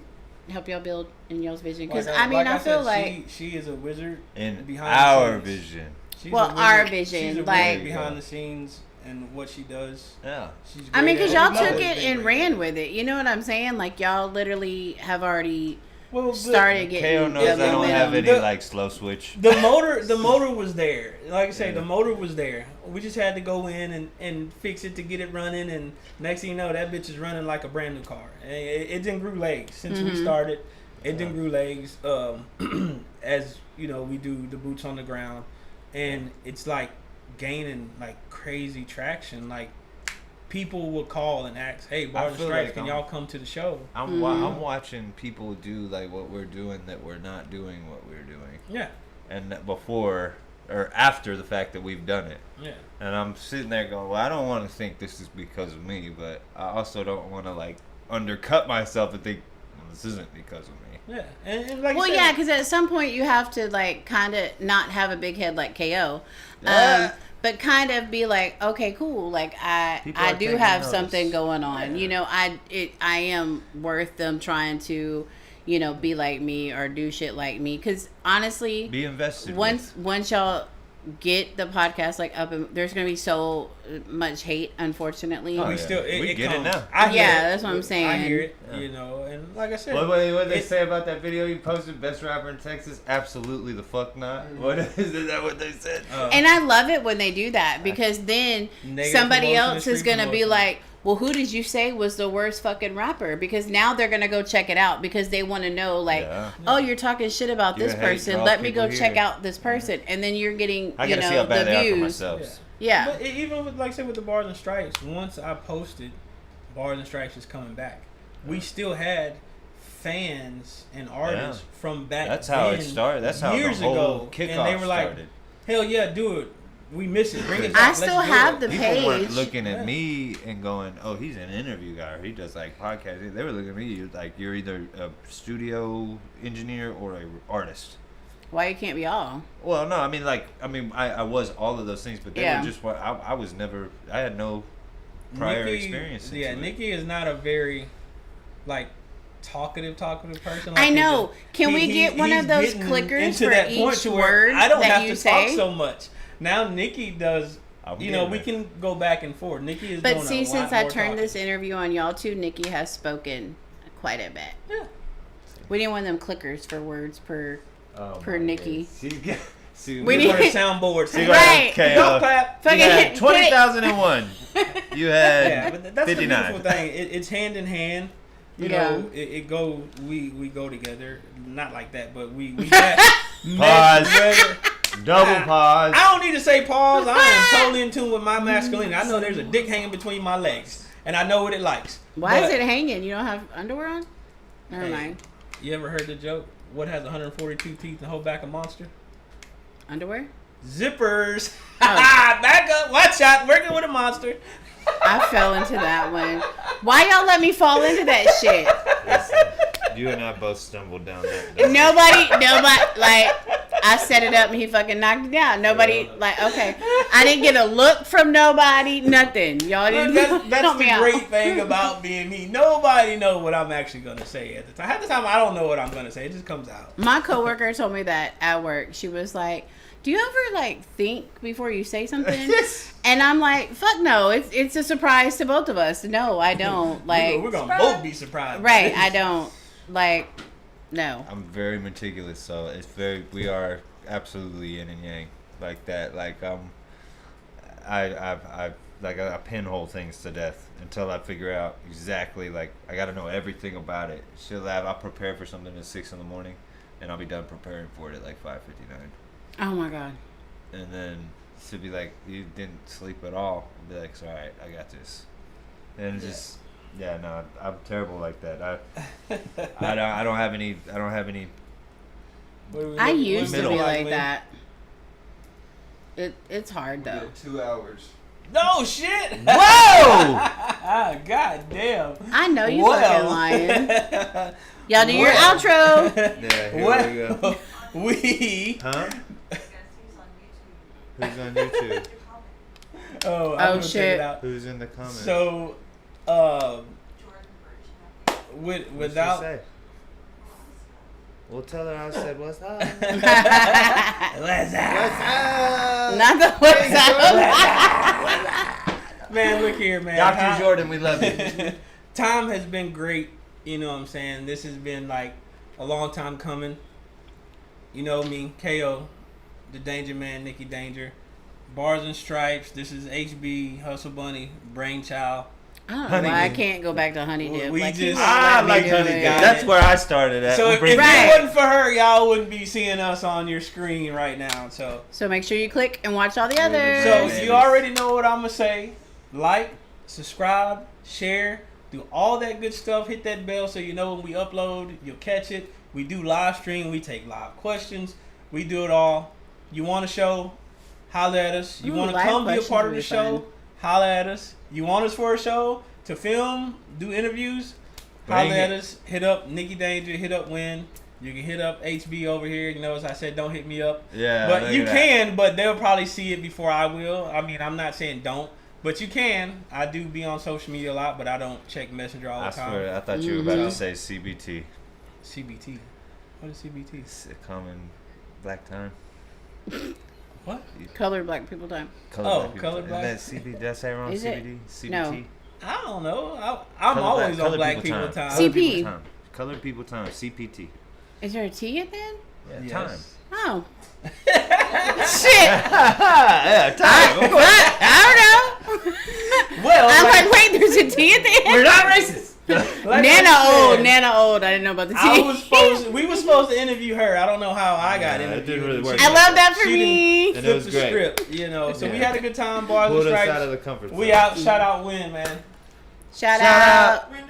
help y'all build in y'all's vision. Because, I feel said, like... She is a wizard In behind our the scenes. vision. She's Well, a wizard. our vision, She's a like- wizard behind the scenes and what she does. Yeah. She's I mean, great because at y'all it. took We've it always and been great ran at with it. You know what I'm saying? Like, y'all literally have already Well, started getting. KO knows I don't have any The- like slow switch. The motor was there. Like I say, the motor was there. We just had to go in and fix it to get it running. And next thing you know, that bitch is running like a brand new car. It didn't grew legs since we started. It didn't grew legs. As you know, we do the boots on the ground, and it's like gaining like crazy traction. Like people will call and ask, "Hey, Barz Stripez, like can y'all come to the show?" I'm watching people do like what we're doing that we're not doing what we're doing. Yeah. And that before or after the fact that we've done it. Yeah. And I'm sitting there going, well, I don't want to think this is because of me, but I also don't want to like undercut myself and think, well, this isn't because of me. Yeah. And like Well, you said, yeah, because at some point you have to like kind of not have a big head like KO, but kind of be like, okay, cool. Like I do taking have notice. something going on. Yeah. You know, I am worth them trying to, you know, be like me or do shit like me. Because honestly, Be invested. once y'all get the podcast like up, and there's gonna be so much hate, unfortunately. Oh, we yeah. still We get it comes. now. I hear Yeah, it. that's what I'm saying. I hear it. Yeah. You know, and like I said, What did they it- say about that video you posted? Best rapper in Texas? Absolutely the fuck not. What is that? What they said? And I love it when they do that because then Negative somebody promotion else is is free going to be promotion. like, well, who did you say was the worst fucking rapper? Because now they're going to go check it out because they want to know, like, Yeah. oh, you're talking shit about You're this a hate person. draw Let me go people check here. out this person. And then you're getting, I you gotta see how know, bad the they are for views. myself. Yeah. But even with, like I said, with the Barz and Stripes, once I posted Barz and Stripes is coming back, we still had fans and artists from back That's how then, it started. That's how years the whole ago, kickoff and they were like, started. hell yeah, do it. We miss it. Bring it I back. still Let's do have it. the People weren't page. looking at me and going, "Oh, he's an interview guy. Or he does like podcasting." They were looking at me like, "You're either a studio engineer or a artist." Why you can't be all? Well, no, I was all of those things, but they Yeah. were just what I was never. I had no prior experience. Yeah, into it. Nikki is not a very like talkative person. I Like know. Can we get one he's of those getting clickers into for that point each to where word I don't that have you to say? talk so much. Now Nikki does. I'm You know, getting we it. can go back and forth. Nikki is But doing see, a since lot I more turned talking. this interview on y'all too, Nikki has spoken quite a bit. Yeah. We didn't want them clickers for words per Oh, Nikki. See, We We need- need a soundboard. See, See, Right. Okay, Don't clap. Fucking you had hit- 20,00001. You had Yeah, but that's 59. the beautiful thing. It's hand in hand. You Yeah. know, it go. We go together. Not like that, but we met Pause. together. Double pause. I don't need to say pause. I am totally in tune with my masculinity. I know there's a dick hanging between my legs, and I know what it likes. Why But is it hanging? You don't have underwear on? Never Hey. mind. You ever heard the joke? What has 142 teeth and hold back a monster? Underwear? Zippers. Oh. Back up. Watch out. Working with a monster. I fell into that one. Why y'all let me fall into that shit? Listen, you and I both stumbled down that. Nobody, like, I set it up and he fucking knocked it down. Nobody, like, okay. I didn't get a look from nobody, nothing. Y'all didn't That's help the me out. great thing about being me. Nobody know what I'm actually going to say at the time. Half the time, I don't know what I'm going to say. It just comes out. My coworker told me that at work. She was like, do you ever like think before you say something? And I'm like, fuck no. It's a surprise to both of us. No, I don't. Like, we're going to both be surprised. right, I don't. Like, no. I'm very meticulous, so it's we are absolutely yin and yang like that. Like I pinhole things to death until I figure out exactly. Like I got to know everything about it. I'll prepare for something at 6 in the morning, and I'll be done preparing for it at like 5:59. Oh my God. And then she'll be like, "You didn't sleep at all." I'll be like, "It's all right, I got this." And it's just, yeah, no, I'm terrible like that. I don't have any. I used to middle. be like that. It's hard though. 2 hours. No shit. Whoa! God damn. I know you Well. fucking lying. Y'all do your Well. outro. Yeah, here we go. We. Huh? Who's on YouTube? Oh, I'm Oh, gonna check shit. it out. Who's in the comments? So, What'd she without. say? Well, tell her I said what's up. What's What's up? up? Not the what's Man, look here, man. Dr. Jordan, we love you. Time has been great. You know what I'm saying? This has been like a long time coming. You know me, KO, the Danger Man, Nikki Danger, Barz and Stripes. This is HB, Hustle Bunny, Brainchild. I don't know why I can't go back to Honey Dip. We like, just- I like Honey Dip. That's where I started at. So if Bring it it wasn't for her, y'all wouldn't be seeing us on your screen right now. So make sure you click and watch all the others. So you already know what I'm gonna say. Like, subscribe, share, do all that good stuff. Hit that bell so you know when we upload, you'll catch it. We do live stream. We take live questions. We do it all. You want a show? Holla at us. You want to come be a part of the show? Holla at us. You want us for a show to film, do interviews? Holla at us. Hit up Nikki Danger. Hit up Win. You can hit up HB over here. You know, as I said, don't hit me up. Yeah, but you can. But they'll probably see it before I will. I mean, I'm not saying don't. But you can. I do be on social media a lot, but I don't check Messenger all the time. I swear, I thought you were about to say CBT. CBT. What is CBT? It's a common black time. What? Colored black people time. Colored black. Is that CBT? Did I say wrong? Is it? CBT? CBT? No. I don't know. I'm always on black people time. CP. Colored people time. CPT. Is there a T at the end? Yeah, Yes. time. Oh. Shit. Yeah, time. I don't know. Well, I'm like, wait, there's a T at the end? we're not racist. Like Nana old. I didn't know about the T. We were supposed to interview her. I don't know how I got interviewed. It didn't really work. I love that for me. And it was the great. script, you know. So we had a good time, Barz and Pulled us Stripes. out of the comfort zone. We out. Shout out Win, man. Shout out. Win.